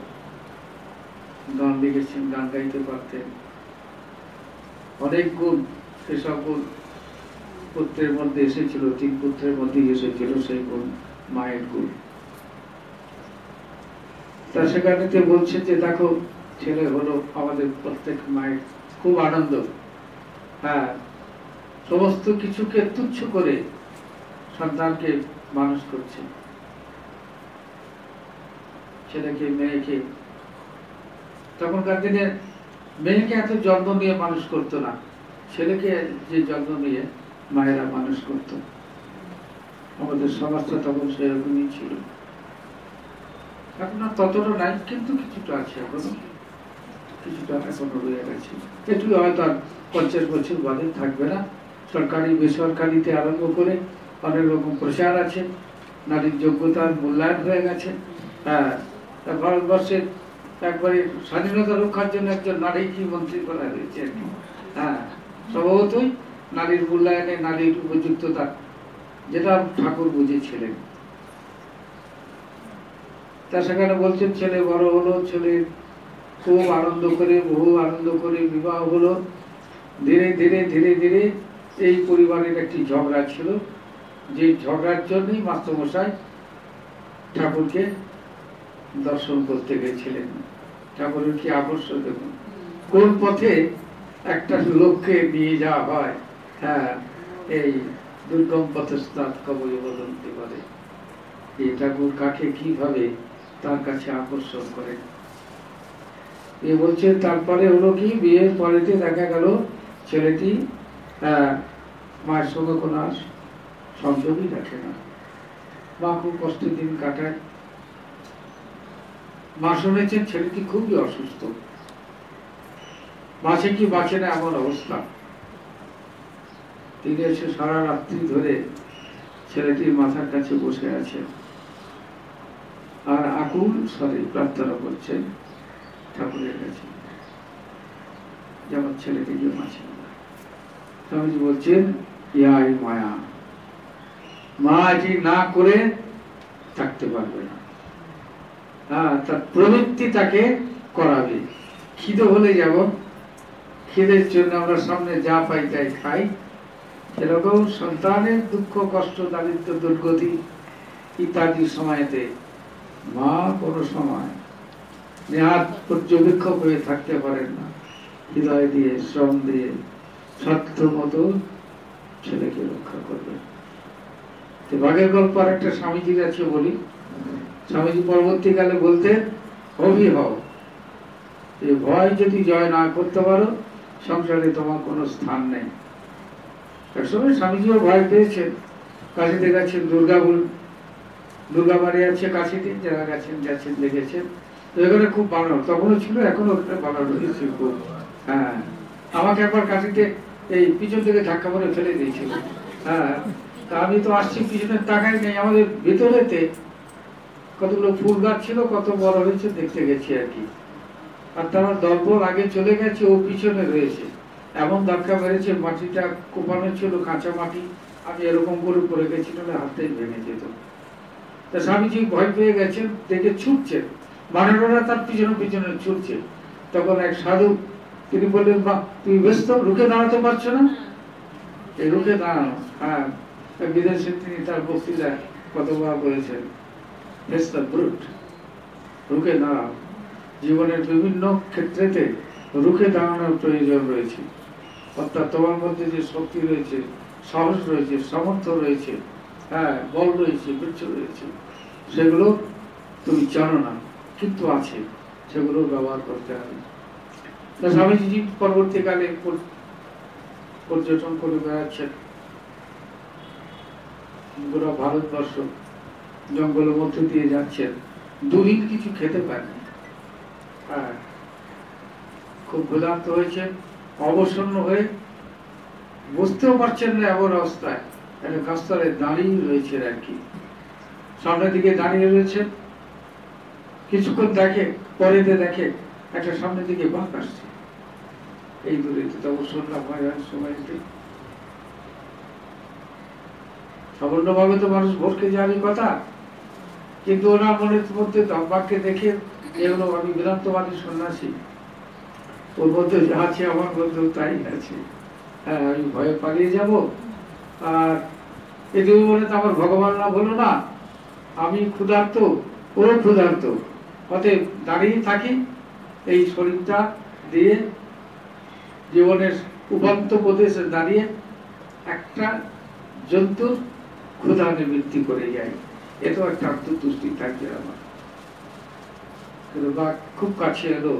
গান লিখেছেন, গান গাইতে পারতেন, অনেক গুণ, সেসব গুণ পুত্রের মধ্যে এসেছিল, 3 পুত্রের মধ্যে এসেছিল সেই গুণ, মায়ের গুণ। তা সেখানে বলছে যে দেখো ছেলে হলো, আমাদের প্রত্যেক মায়ের খুব আনন্দ। সমস্ত কিছুকে তুচ্ছ করে সন্তানকে মানুষ করছে, ছেলেকে মেয়েকে। তখনকার দিনে মেয়েকে এত যত্ন নিয়ে মানুষ করতো না, ছেলেকে যে যত্ন নিয়ে মায়েরা মানুষ করত। আমাদের সমাজটা তখন সেরকমই ছিল। এখন আর ততটা নাই, কিন্তু কিছুটা আছে, এখনো কিছুটা এখনো রয়ে গেছে। একটু হয়তো আর 50 বছর বাদে থাকবে না। সরকারি বেসরকারিতে আরম্ভ করে অনেক রকম প্রচার আছে, নারীর যোগ্যতার মূল্যায়ন হয়ে গেছে। ভারতবর্ষের একবারে স্বাধীনতা রক্ষার জন্য একজন নারীকে মন্ত্রী করা হয়েছে আর কি। স্বভাবতই নারীর মূল্যায়নে নারীর উপযুক্ততা, যেটা ঠাকুর বুঝেছিলেন। তা সেখানে বলছেন ছেলে বড় হলো, ছেলে খুব আনন্দ করে, বহু আনন্দ করে বিবাহ হলো। ধীরে ধীরে ধীরে ধীরে এই পরিবারের একটি ঝগড়া ছিল, যে ঝগড়ার জন্যই মাস্টারমশাই ঠাকুরকে দর্শন করতে গেছিলেন। ঠাকুরের কি আকর্ষণ দেখুন, কোন পথে একটা লোককে নিয়ে যাওয়া হয়। এই দুর্গম পথস্থাত কবই বদন্তি পারে, এই ঠাকুর কাকে কিভাবে তার কাছে আকর্ষণ করে। এ বলছে তারপরে হলো কি, বিয়ের পরেতে দেখা গেল ছেলেটি মায়ের সঙ্গে কোনো সংযোগই রাখে না। মা খুব কষ্টের দিন কাটায়। মা শুনেছেন ছেলেটি খুবই অসুস্থ, বাঁচে কি বাঁচে না এমন অবস্থা। তিনি এসে সারা রাত্রি ধরে ছেলেটির মাথার কাছে বসে আছেন আর আকুল স্বরে প্রার্থনা করছেন ঠাকুরের কাছে, যেমন ছেলেটিকে বাঁচে। স্বামীজি বলছেন ইহাই মায়া, মা এটি না করে থাকতে পারবে না। তার প্রবৃত্তি তাকে করাবে। খিদে হলে যেমন খিদের জন্য আমরা সামনে যা পাই তাই খাই, সেরকম সন্তানের দুঃখ কষ্ট দারিদ্র দুর্গতি ইত্যাদি সময়তে মা কোনো সময় নেহাত পর্যবেক্ষক হয়ে থাকতে পারেন না। হৃদয় দিয়ে, শ্রম দিয়ে, সাধ্য মতো ছেলেকে রক্ষা করবে। বাঘের গল্প আর একটা স্বামীজির আছে বলি। স্বামীজি পরবর্তীকালে বলতেন অভিভব, এই ভয় যদি জয় না করতে পারো সংসারে তোমার কোনো স্থান নেই। একসময় স্বামীজিও ভয় পেয়েছেন, কাশিতে গেছেন, দুর্গা বাড়ি আছে কাশিতে, যারা গেছেন গেছেন দেখেছেন। তো এখানে খুব বানানো তখনও ছিল, এখনো ওখানে বানানো হয়েছে খুব। আমাকে একবার কাশিতে এই পিছন থেকে ধাক্কা মারে ফেলে দিয়েছিল। তা আমি তো আসছি, পিছনের তাকাই নেই। আমাদের ভেতরেতে কতগুলো ফুল গাছ ছিল, কত বড় হয়েছে দেখতে গেছি আর কি। আর তারা দলবল আগে চলে গেছে, ও পিছনে রয়েছে। এমন ধাক্কা মেরেছে, মাটিটা কোপানো ছিল কাঁচা মাটি, আমি এরকম করে পড়ে গেছি, তাহলে হাতটাই ভেঙে যেত। তা স্বামীজি ভয় পেয়ে গেছেন, দেখে ছুটছেন, মানুষরা তার পিছনে পিছনে ছুটছে। তখন এক সাধু, তিনি বললেন বা তুমি ব্যস্ত, রুখে দাঁড়াতে পারছো না? এই রুখে দাঁড়ানো, বিদেশে তিনি তার বক্তৃতায় কতবার বলেছেন, রুখে দাঁড়াও। জীবনের বিভিন্ন ক্ষেত্রেতে রুখে দাঁড়ানোর প্রয়োজন রয়েছে। অর্থাৎ তোমার মধ্যে যে শক্তি রয়েছে, সাহস রয়েছে, সামর্থ্য রয়েছে, বল রয়েছে, বৃক্ষ রয়েছে, সেগুলো তুমি জানো না, কিন্তু আছে, সেগুলো ব্যবহার করতে হবে। স্বামীজি পরবর্তীকালে পর্যটন করে বেড়াচ্ছেন গোটা ভারতবর্ষ, জঙ্গলের মধ্যে দিয়ে যাচ্ছেন, দুদিন কিছু খেতে পারেনি, খুব ক্ষুধার্ত হয়েছে, অবসন্ন হয়ে বুঝতেও পারছেন না এমন অবস্থায় একটা গাছতলে দাঁড়িয়ে রয়েছেন আর কি, সামনের দিকে দাঁড়িয়ে রয়েছেন। কিছুক্ষণ দেখে, পরেতে দেখে একটা সামনের দিকে বাঘ আসছে, এই দূরে তখন শুনলাম সময়তে সামান্যভাবে তো মানুষ ভোটকে যাওয়ারই কথা, কিন্তু ওনার মনের মধ্যে বাঘকে দেখে এগুলো আমি বেদান্তবাদী সন্ন্যাসী, ওর মধ্যে যা আছে আমার মধ্যেও তাই আছে, হ্যাঁ আমি ভয়ে পালিয়ে যাব, আর এদিকে বলে তো আমার ভগবান না বলো না, আমি ক্ষুধার্ত, ওরও ক্ষুধার্ত, অতএব দাঁড়িয়ে থাকি, এই শরীরটা দিয়ে জীবনের উপান্ত প্রদেশে দাঁড়িয়ে একটা জন্তুর ক্ষুধা নিবৃত্তি করে যাই, এটাও একটা আত্মতুষ্টি থাকবে আমার। কিন্তু বাঘ খুব কাছে এলো,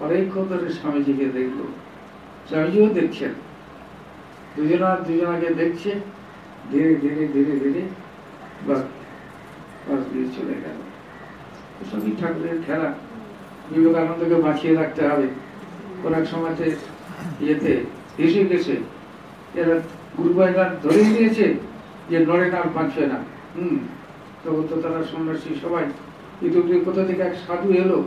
অনেকক্ষণ ধরে স্বামীজিকে দেখলো, স্বামীজিও দেখছেন, দুজনাকে দেখছে, ধীরে ধীরে ধীরে ধীরে বাঘ পাশ দিয়ে চলে গেল। সবই ঠাকুরের খেলা, বিবেকানন্দকে বাঁচিয়ে রাখতে হবে। কোন এক সময়তে ইয়েতে এসে গেছে, এরা গুরুবাইরা ধরে নিয়েছে যে নড়ে না, বাঁচবে না। তখন তো তারা সন্ন্যাসী সবাই, ইতিমধ্যে কোথা থেকে এক সাধু এলো,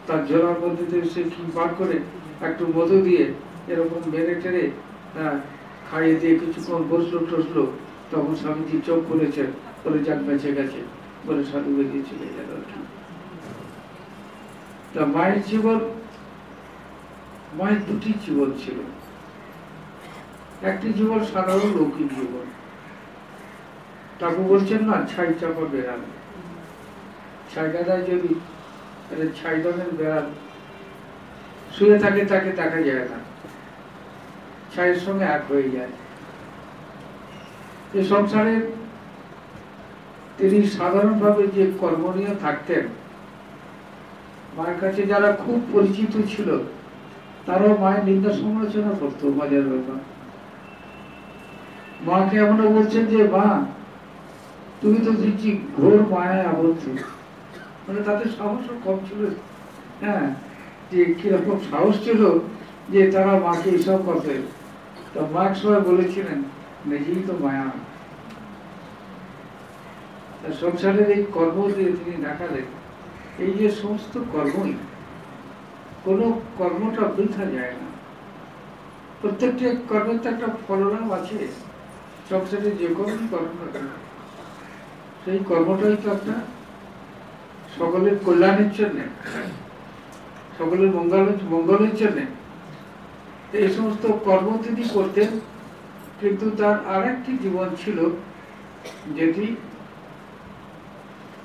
তার ঝোলার মধ্যে সে কি বার করে একটু মধু দিয়ে এরকম মেরে টেরে খাইয়ে দিয়ে কিছুক্ষণ বসলো টসলো, তখন স্বামীজি চোখ খুলেছেন, বলে যাক বেঁচে গেছে, বলে সাধু বেরিয়ে চলে গেল আর কি। তা মায়ের জীবন, মায়ের দুটি জীবন ছিল, একটি জীবন সাধারণ লৌকিক জীবন, ঠাকুর বলছেন না ছাই চাপা বেড়াল, ছাই গাদায় যদি ছাই রঙের বেড়াল শুয়ে থাকে তাকে দেখা যায় না, ছাইয়ের সঙ্গে এক হয়ে যায়। এই সংসারে তিনি সাধারণভাবে যে কর্মনীয় থাকতেন, মায়ের কাছে যারা খুব পরিচিত ছিল তারাও মায়ের নিন্দা সমালোচনা করতো, মজার ব্যাপার। মাকে এমনও বলছেন যে মা তুমি তো দেখছি ঘোর মায়ায় আবদ্ধ, মানে তাদের সাহসও কম ছিল, হ্যাঁ, যে কিরকম সাহস ছিল যে তারা মাকে এসব করতে। তা মা এক সময় বলেছিলেন নিজেই তো মায়া। সংসারের এই কর্ম দিয়ে তিনি দেখালেন এই যে সমস্ত কর্মই, কোন কর্মটা বৃথা যায় না, প্রত্যেকটি কর্মের তো একটা ফললাভ আছে। সংসারে যে কোনো কর্ম, সেই কর্মটাই তো একটা সকলের কল্যাণের জন্য, সকলের মঙ্গলের জন্য। এই সমস্ত কর্ম তিনি করতেন, কিন্তু তার আর একটি জীবন ছিল যেটি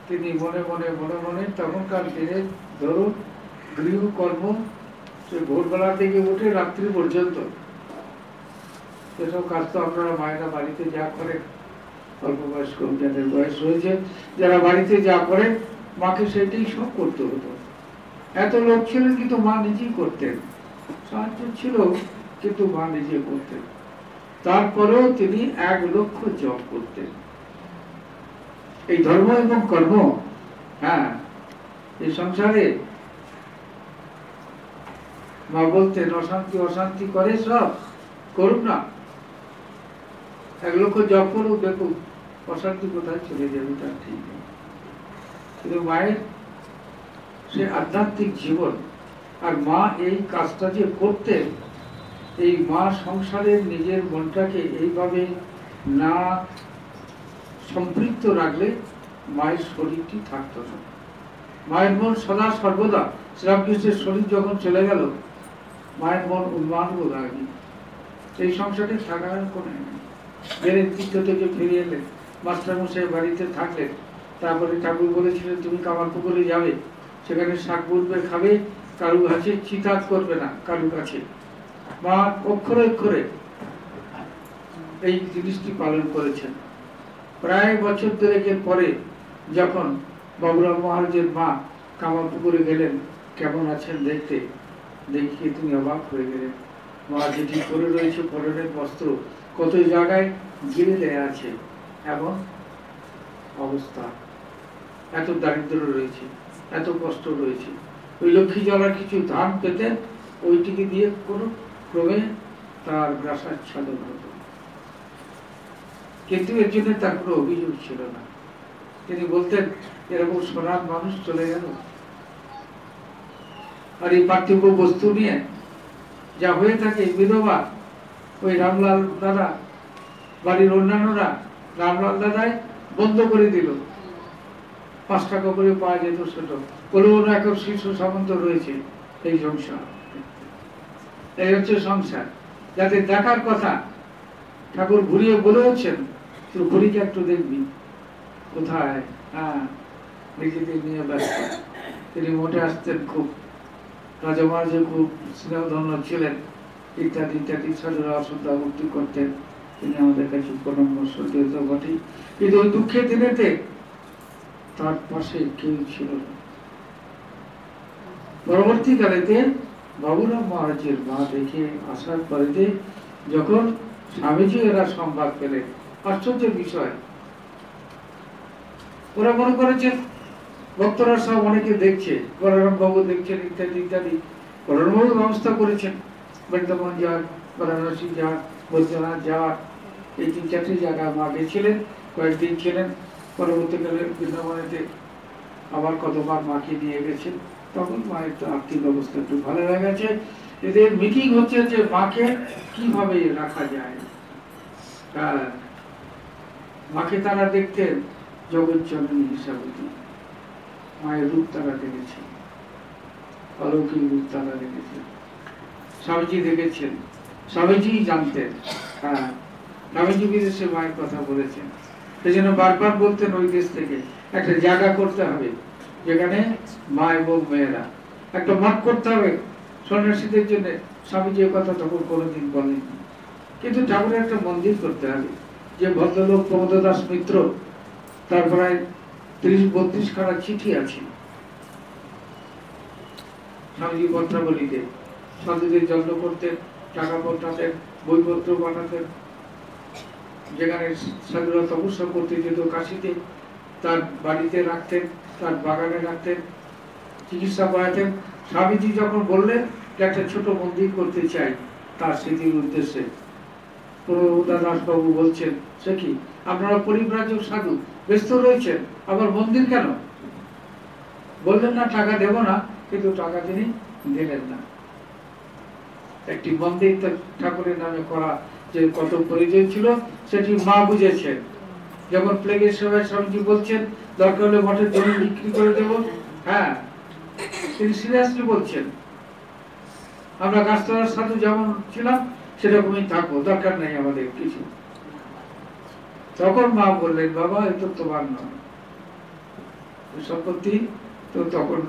তিনি মনে মনে মনে মনে তখনকার দিনে ধরুন গৃহকর্ম, সে ভোরবেলা থেকে উঠে রাত্রি পর্যন্ত সেসব কাজ তো আপনারা মায়েরা বাড়িতে যা করে, অল্প বয়স্ক যাদের বয়স হয়েছে, যারা বাড়িতে যা করে মাকে সেটাই সব করতে হতো। এত লোক ছিলেন কিন্তু মা নিজেই করতেন, সাহায্য ছিল কিন্তু মা নিজে করতেন। তারপরেও তিনি 1 লক্ষ জপ করতেন। এই ধর্ম এবং কর্ম, হ্যাঁ, এই সংসারে মা বলতেন অশান্তি অশান্তি করে সব করুক না, 1 লক্ষ জপ করুক, দেখুক অশান্তি কোথায় চলে যাবে তার ঠিক নেই। কিন্তু মায়ের সে আধ্যাত্মিক জীবন, আর মা এই কাজটা যে করতেন, এই মা সংসারের নিজের মনটাকে এইভাবে না সম্পৃক্ত রাখলে মায়ের শরীরটি থাকতো না। মায়ের মন সদা সর্বদা, শ্রীরামকৃষ্ণের শরীর যখন চলে গেল মায়ের মন উন্মান বোধ হয়নি, সেই সংসারে থাকার কোনো নেই। বেড়ে তীর্থ থেকে ফিরে এলেন, মাস্টারমশাই বাড়িতে থাকলেন, তারপরে ঠাকুর বলেছিলেন তুমি কামারপুকুরে যাবে, সেখানে শাক বুনবে খাবে, কারু গাছে চিতাত করবে না, কারু গাছে। মা অক্ষরে অক্ষরে এই জিনিসটি পালন করেছেন। প্রায় বছর 2 পরে যখন বাবুরাম মহারাজের মা কামারপুকুরে গেলেন, কেমন আছেন দেখতে, দেখিয়ে তিনি অবাক হয়ে গেলেন। মা যেটি পরে রয়েছে পরনের বস্ত্র, কত জায়গায় গিরে দেয়া আছে, এমন অবস্থা, এত দারিদ্র রয়েছে, এত কষ্ট রয়েছে। ওই লক্ষ্মী জলার কিছু ধান পেতেন, ওইটিকে দিয়ে কোনো ক্রমে তার গ্রাসাচ্ছাদন হতো, কিন্তু এর জন্য তার কোনো অভিযোগ ছিল না। তিনি বলতেন, এরকম সোনার মানুষ চলে গেল। আর এই পার্থিব বস্তু নিয়ে যা হয়ে থাকে, বিধবা ওই রামলাল দাদা, বাড়ির অন্যান্যরা রামলাল দাদাই বন্ধ করে দিল। 5 টাকা করে পাওয়া যেত, সেটা কোনো এখন শীর্ষ সামন্ত রয়েছে। এই সংসার, এই হচ্ছে সংসার। যাদের দেখার কথা, ঠাকুর ঘুরিয়ে বলেছেন, তুই ঘুরিকে একটু দেখবি কোথায়। হ্যাঁ, নিজেদের নিয়ে ব্যস্ত। তিনি মোটে আসতেন খুব, রাজা মহারাজ খুব স্নেহধন্য ছিলেন, ইত্যাদি ইত্যাদি। সাধুরা অশ্রদ্ধা ভক্তি করতেন, তিনি আমাদের কাছে প্রণম্য সত্যি বটে। কিন্তু ওই দুঃখের দিনেতে তার পাশে কেউ ছিল না। পরবর্তীকালেতে বাবুরাম মহারাজের মা দেখে আসার পরে যখন স্বামীজি এরা সংবাদ পেলেন, আশ্চর্যের বিষয়, ওরা মনে করেছেন ভক্তরা সব অনেকে দেখছে, বলরাম বাবু দেখছেন, ইত্যাদি ইত্যাদি। বলরাম বাবু ব্যবস্থা করেছেন, বৃন্দাবন যাওয়ার, বারাণসী যাওয়ার, বৈদ্যনাথ যাওয়ার, এই 3-4টি জায়গায় মা গেছিলেন, কয়েকদিন ছিলেন। পরবর্তীকালে বৃন্দাবনেতে আবার কতবার মাকে নিয়ে গেছেন। তখন মায়ের তো আর্থিক অবস্থা একটু ভালো হয়ে গেছে। এদের মিটিং হচ্ছে যে মাকে কিভাবে রাখা যায়। মাকে তারা দেখতেন জগৎ জননী হিসাবে, মায়ের রূপ তারা দেখেছেন, অলৌকিক রূপ তারা দেখেছেন। স্বামীজি দেখেছেন, স্বামীজি জানতেন। হ্যাঁ, স্বামীজি বিদেশে মায়ের কথা বলেছেন, সেই জন্য বারবার বলতেন ওই দেশ থেকে একটা জায়গা করতে হবে যেখানে মা এবং মেয়েরা, একটা মঠ করতে হবে সন্ন্যাসীদের জন্য। স্বামীজি কথা তখন কোনোদিন বলেননি, কিন্তু ঠাকুরের একটা মন্দির করতে হবে। যে ভদ্রলোক প্রমোদ দাস মিত্র, তার প্রায় 30-32 খানা চিঠি আছে স্বামীজি পত্রাবলীতে। সাধুদের যত্ন করতেন, টাকা পাঠাতেন, বইপত্র পাঠাতেন। যেখানে সাধুরা তপস্যা করতে যেত কাশিতে, তার বাড়িতে রাখতেন, তার বাগানে রাখতেন, চিকিৎসা করাতেন। স্বামীজি যখন বললেন যে একটা ছোট মন্দির করতে চাই তার স্মৃতির উদ্দেশ্যে, দাসবাবু বলছেন, সে কি আপনারা পরিব্রাজক সাধু ব্যস্ত রয়েছেন, আবার মন্দির কেন? বললেন না টাকা দেব না, কিন্তু টাকা তিনি দিলেন না। একটি মন্দির ঠাকুরের নামে করা যে কত প্রয়োজন ছিল সেটি মা বুঝেছেন। যখন প্লেগের সময় স্বামীজি বলছেন দরকার হলে মঠের জমি বিক্রি করে দেব, হ্যাঁ, তিনি সিরিয়াসলি বলছেন, আমরা গাছতলার সাধু যেমন ছিলাম সেরকমই থাকবো, দরকার নেই আমাদের কিছু। তখন মা বললেন, বাবা এ তো তোমার নয়, সম্পত্তি তো তখন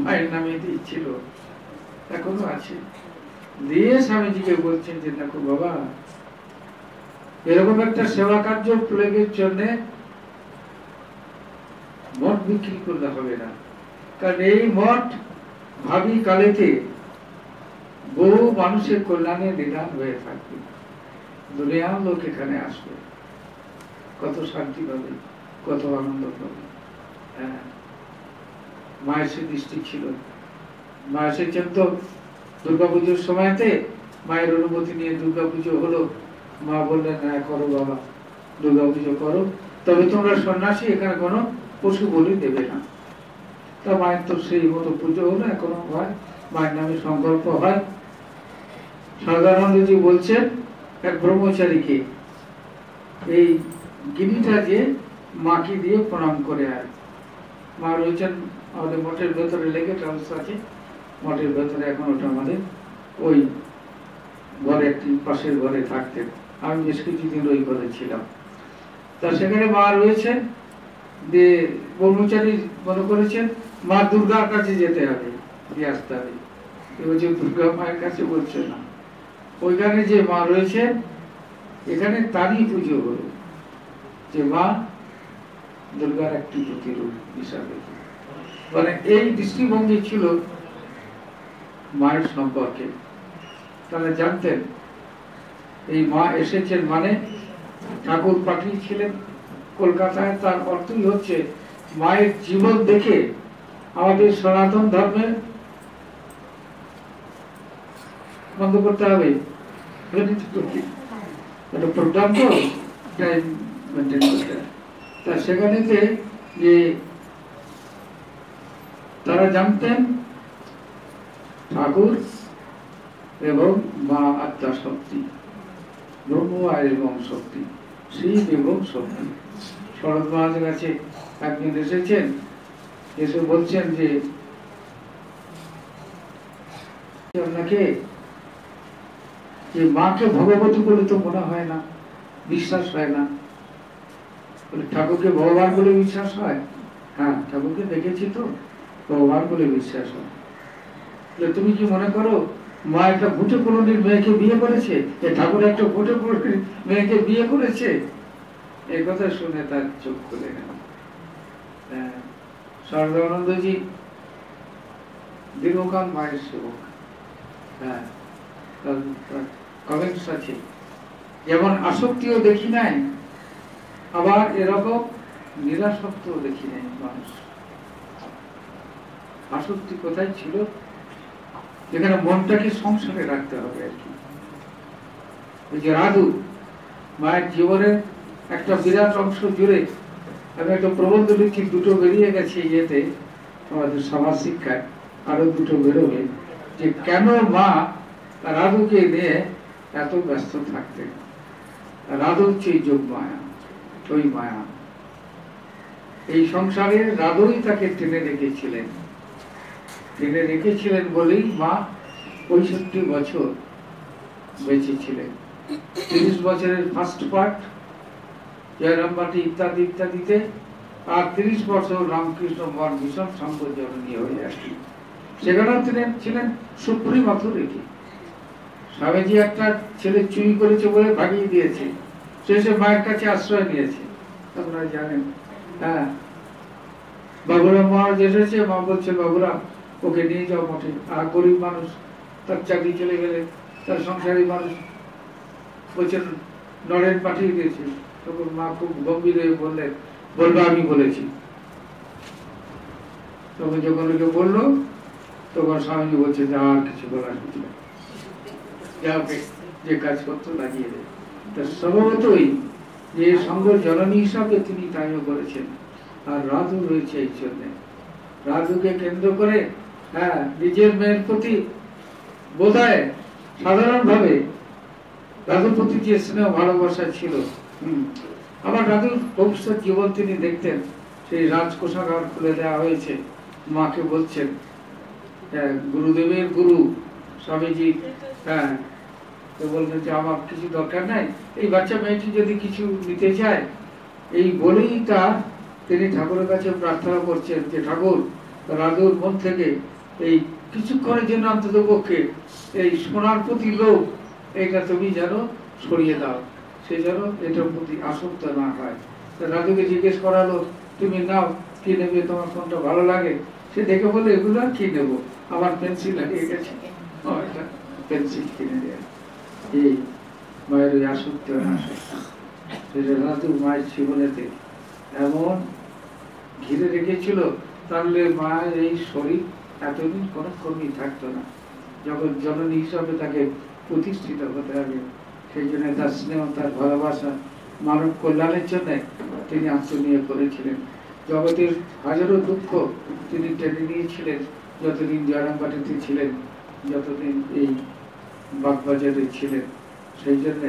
মায়ের নামে দিচ্ছিল, এখনো আছে। দিয়ে স্বামীজিকে বলছেন যে দেখো বাবা, এরকম একটা সেবা কার্য প্লেগের জন্য মঠ বিক্রি করলে হবে না, কারণ এই মঠ ভাবি কালেতে বহু মানুষের কল্যাণে নিদান হয়ে থাকবে, দুনিয়ার লোক এখানে আসবে, কত শান্তি পাবে, কত আনন্দ পাবে। হ্যাঁ, মায়ের সে দৃষ্টি ছিল। মা এসেছেন তো দুর্গাপুজোর সময়তে, মায়ের অনুমতি নিয়ে দুর্গাপুজো হলো। মা বললেন, হ্যাঁ করো বাবা, দুর্গাপুজো করো, তবে তোমরা সন্ন্যাসী, এখানে কোনো পশু বলি দেবে না। তা মায়ের তো সেই মতো পুজো হলো, এখনো হয়, মায়ের নামে সংকল্প হয়। সদানন্দজি বলছেন এক ব্রহ্মচারীকে, এই গিনিটা যে মাকে দিয়ে প্রণাম করে আয়। মা রয়েছেন আমাদের মঠের ভেতরে, লেগে ট্রান্স আছে মঠের ভেতরে, এখন ওটা আমাদের ওই ঘরে, একটি পাশের ঘরে থাকতেন। আমি বেশ কিছুদিন ওই ঘরে ছিলাম। তা সেখানে মা রয়েছেন, যে ব্রহ্মচারী মনে করেছেন মা দুর্গার কাছে যেতে হবে, দিয়ে আসতে হবে। বলছে দুর্গা মায়ের কাছে বলছে না, ওইখানে যে মা রয়েছে এখানে তারই পুজো হলো, যে মা দুর্গার একটি প্রতিরূপ হিসাবে। মানে এই দৃষ্টিভঙ্গি ছিল মায়ের সম্পর্কে। তারা জানতেন এই মা এসেছেন মানে ঠাকুর পাঠিয়েছিলেন কলকাতায়, তার অর্থই হচ্ছে মায়ের জীবন দেখে আমাদের সনাতন ধর্মে বন্ধ করতে হবে। প্রোগ্রাম তো টাইম মেনটেন করতে, তা সেখানেতে যে তারা জানতেন ঠাকুর এবং মা আত্মা শক্তি, ব্রহ্ম এবং শক্তি, শিব এবং শক্তি। শরৎ মহারাজের কাছে একদিন এসেছেন, এসে বলছেন যে আপনাকে যে মাকে ভগবতী বলে তো মনে হয় না, বিশ্বাস হয় না। ঠাকুরকে ভগবান বলে বিশ্বাস হয়? হ্যাঁ, ঠাকুরকে দেখেছি তো, ভগবান বলে বিশ্বাস হয়। তুমি কি মনে করো মা একটা ভুটে কলোনির মেয়েকে বিয়ে করেছে? ঠাকুর একটা ভুটে কলোনির মেয়েকে বিয়ে করেছে? এই কথা শুনে তার চোখ খুলে গেল। সর্বানন্দজি দীর্ঘকাল মায়ের সেবক। হ্যাঁ, কমেন্টস আছে, যেমন আসক্তিও দেখি নাই, আবার এরকম নিরাসক্তও দেখি নাই মানুষ। আসক্তি কোথায় ছিল? যেখানে মনটাকে সংসারে রাখতে হবে আর কি। ওই যে রাধু মায়ের জীবনের একটা বিরাট অংশ জুড়ে, আমি একটা প্রবন্ধ লিখছি, দুটো বেরিয়ে গেছে ইয়েতে আমাদের সমাজ শিক্ষায়, আরো দুটো বেরোবে, যে কেন মা রাধুকে নিয়ে এত ব্যস্ত থাকতেন। রাধু হচ্ছে যোগ মায়া, ওই মায়া। এই সংসারে রাধুই তাকে টেনে রেখেছিলেন। টেনে রেখেছিলেন বলেই মা 65 বছর বেঁচে ছিলেন। 30 বছরের ফার্স্ট পার্ট জয়রামবাটি ইত্যাদি ইত্যাদিতে, আর 30 বছর রামকৃষ্ণ মঠ মিশন সম্পর্জননী হয়ে আসি। সেখানেও তিনি ছিলেন সুপ্রিম অথরিটি। স্বামীজি একটা ছেলে চুরি করেছে বলে ভাগিয়ে দিয়েছে, শেষে মায়ের কাছে আশ্রয় নিয়েছে, আপনারা জানেন। হ্যাঁ, বাবুরাম মহারাজ এসেছে, মা বলছে বাবুরাম ওকে নিয়ে যাও মঠে। আর গরিব মানুষ, তার চাকরি চলে গেলে, তার সংসারী মানুষ, বলছেন নরেন পাঠিয়ে দিয়েছে। তখন মা খুব গম্ভীর হয়ে বললেন, বলবো আমি বলেছি। তখন যখন ওকে বললো, তখন স্বামীজি বলছে যে আর কিছু বলার কিছু নেই, যা ওকে যে কাজ করতো লাগিয়ে দেয়। তা স্বভাবতই যে সঙ্গ জননী হিসাবে তিনি তাইও করেছেন। আর রাধু রয়েছে এই জন্যে, রাধুকে কেন্দ্র করে হ্যাঁ নিজের মেয়ের প্রতি বোধহয় সাধারণভাবে রাধুর প্রতি যে স্নেহ ভালোবাসা ছিল। আবার রাধুর ভবিষ্যৎ জীবন তিনি দেখতেন। সেই রাজকোষাগার খুলে দেওয়া হয়েছে, মাকে বলছেন গুরুদেবের গুরু স্বামীজি, হ্যাঁ, তো বলছেন যে আমার কিছু দরকার নাই, এই বাচ্চা মেয়েটি যদি কিছু নিতে চায়, এই বলেই তার তিনি ঠাকুরের কাছে প্রার্থনা করছেন যে ঠাকুর রাধুর মন থেকে এই কিছুক্ষণের জন্য অন্তত পক্ষে এই সোনার প্রতি লোভ, এটা তুমি যেন সরিয়ে দাও, সে যেন এটার প্রতি আসক্ত না হয়। রাধুকে জিজ্ঞেস করালো তুমি নাও, কি নেবে, তোমার কোনটা ভালো লাগে? সে দেখে বলে এগুলো আর কি নেবো, আমার পেন্সিল হারিয়ে গেছে, পেন্সিল কিনে দেয়। এই মায়ের ওই আসক্তি সেটা রাধু মায়ের জীবনেতে এমন ঘিরে রেখেছিল, তাহলে মায়ের এই শরীর এতদিন কোনো কমই থাকতো না। যখন জননী হিসাবে তাকে প্রতিষ্ঠিত হতে হবে, সেই জন্য তার স্নেহ, তার ভালোবাসা মানব কল্যাণের জন্য তিনি আত্মনিয়োগ করেছিলেন। জগতের হাজারো দুঃখ তিনি টেনে নিয়েছিলেন যতদিন জয়রামবাটিতে ছিলেন, যতদিন এই বাগবাজারে ছিলেন। সেই জন্য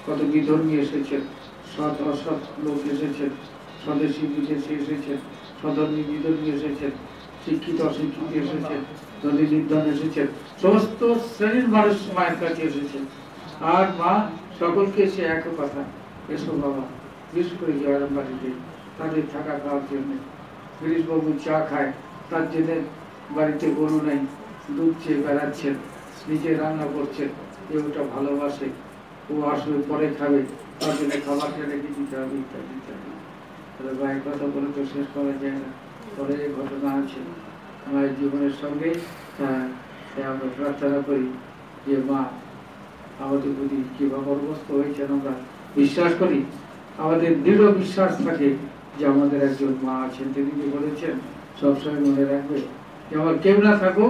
কত বিধর্মী এসেছেন, সৎ অসৎ লোক এসেছেন, স্বদেশী বিদেশি এসেছেন, স্বধর্মী বিধর্মী এসেছেন, শিক্ষিত অশিক্ষিত এসেছেন, নদী নির্ধন এসেছেন, সমস্ত শ্রেণীর মানুষ মায়ের কাছে এসেছেন। আর মা সকলকে সে এক কথা, এসো বাবা, বিশেষ করে জয়রামবাটিতে তাদের থাকা খাওয়ার জন্য। গিরিশবাবু চা খায়, তার জন্য বাড়িতে গরু নেই, দুধ চেয়ে বেড়াচ্ছেন, নিজে রান্না করছেন, ওটা ভালোবাসে, ও আসলে পরে খাবে, তার জন্য খাবারটা রেখে দিতে হবে ইত্যাদি ইত্যাদি। মায়ের কথা বলে তো শেষ করা যায় না। পরে ঘটনা আছে মায়ের জীবনের সঙ্গে। আমরা প্রার্থনা করি যে মা আমাদের প্রতি কিভাবে অবস্থ হয়েছেন আমরা বিশ্বাস করি, আমাদের দৃঢ় বিশ্বাস থাকে যে আমাদের একজন মা আছেন। তিনি যে বলেছেন সবসময় মনে রাখবে যে আমার কেউ না থাকো,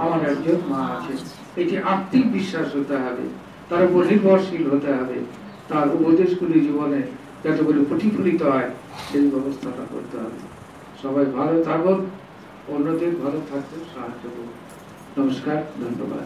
আমার একজন মা আছে। এটি আত্মিক বিশ্বাস হতে হবে, তার উপর নির্ভরশীল হতে হবে, তার উপদেশগুলি জীবনে যাতে করে প্রতিফলিত হয় সেই ব্যবস্থাটা করতে হবে। সবাই ভালো থাকুন, অন্যদের ভালো থাকতে সাহায্য করুন। নমস্কার, ধন্যবাদ।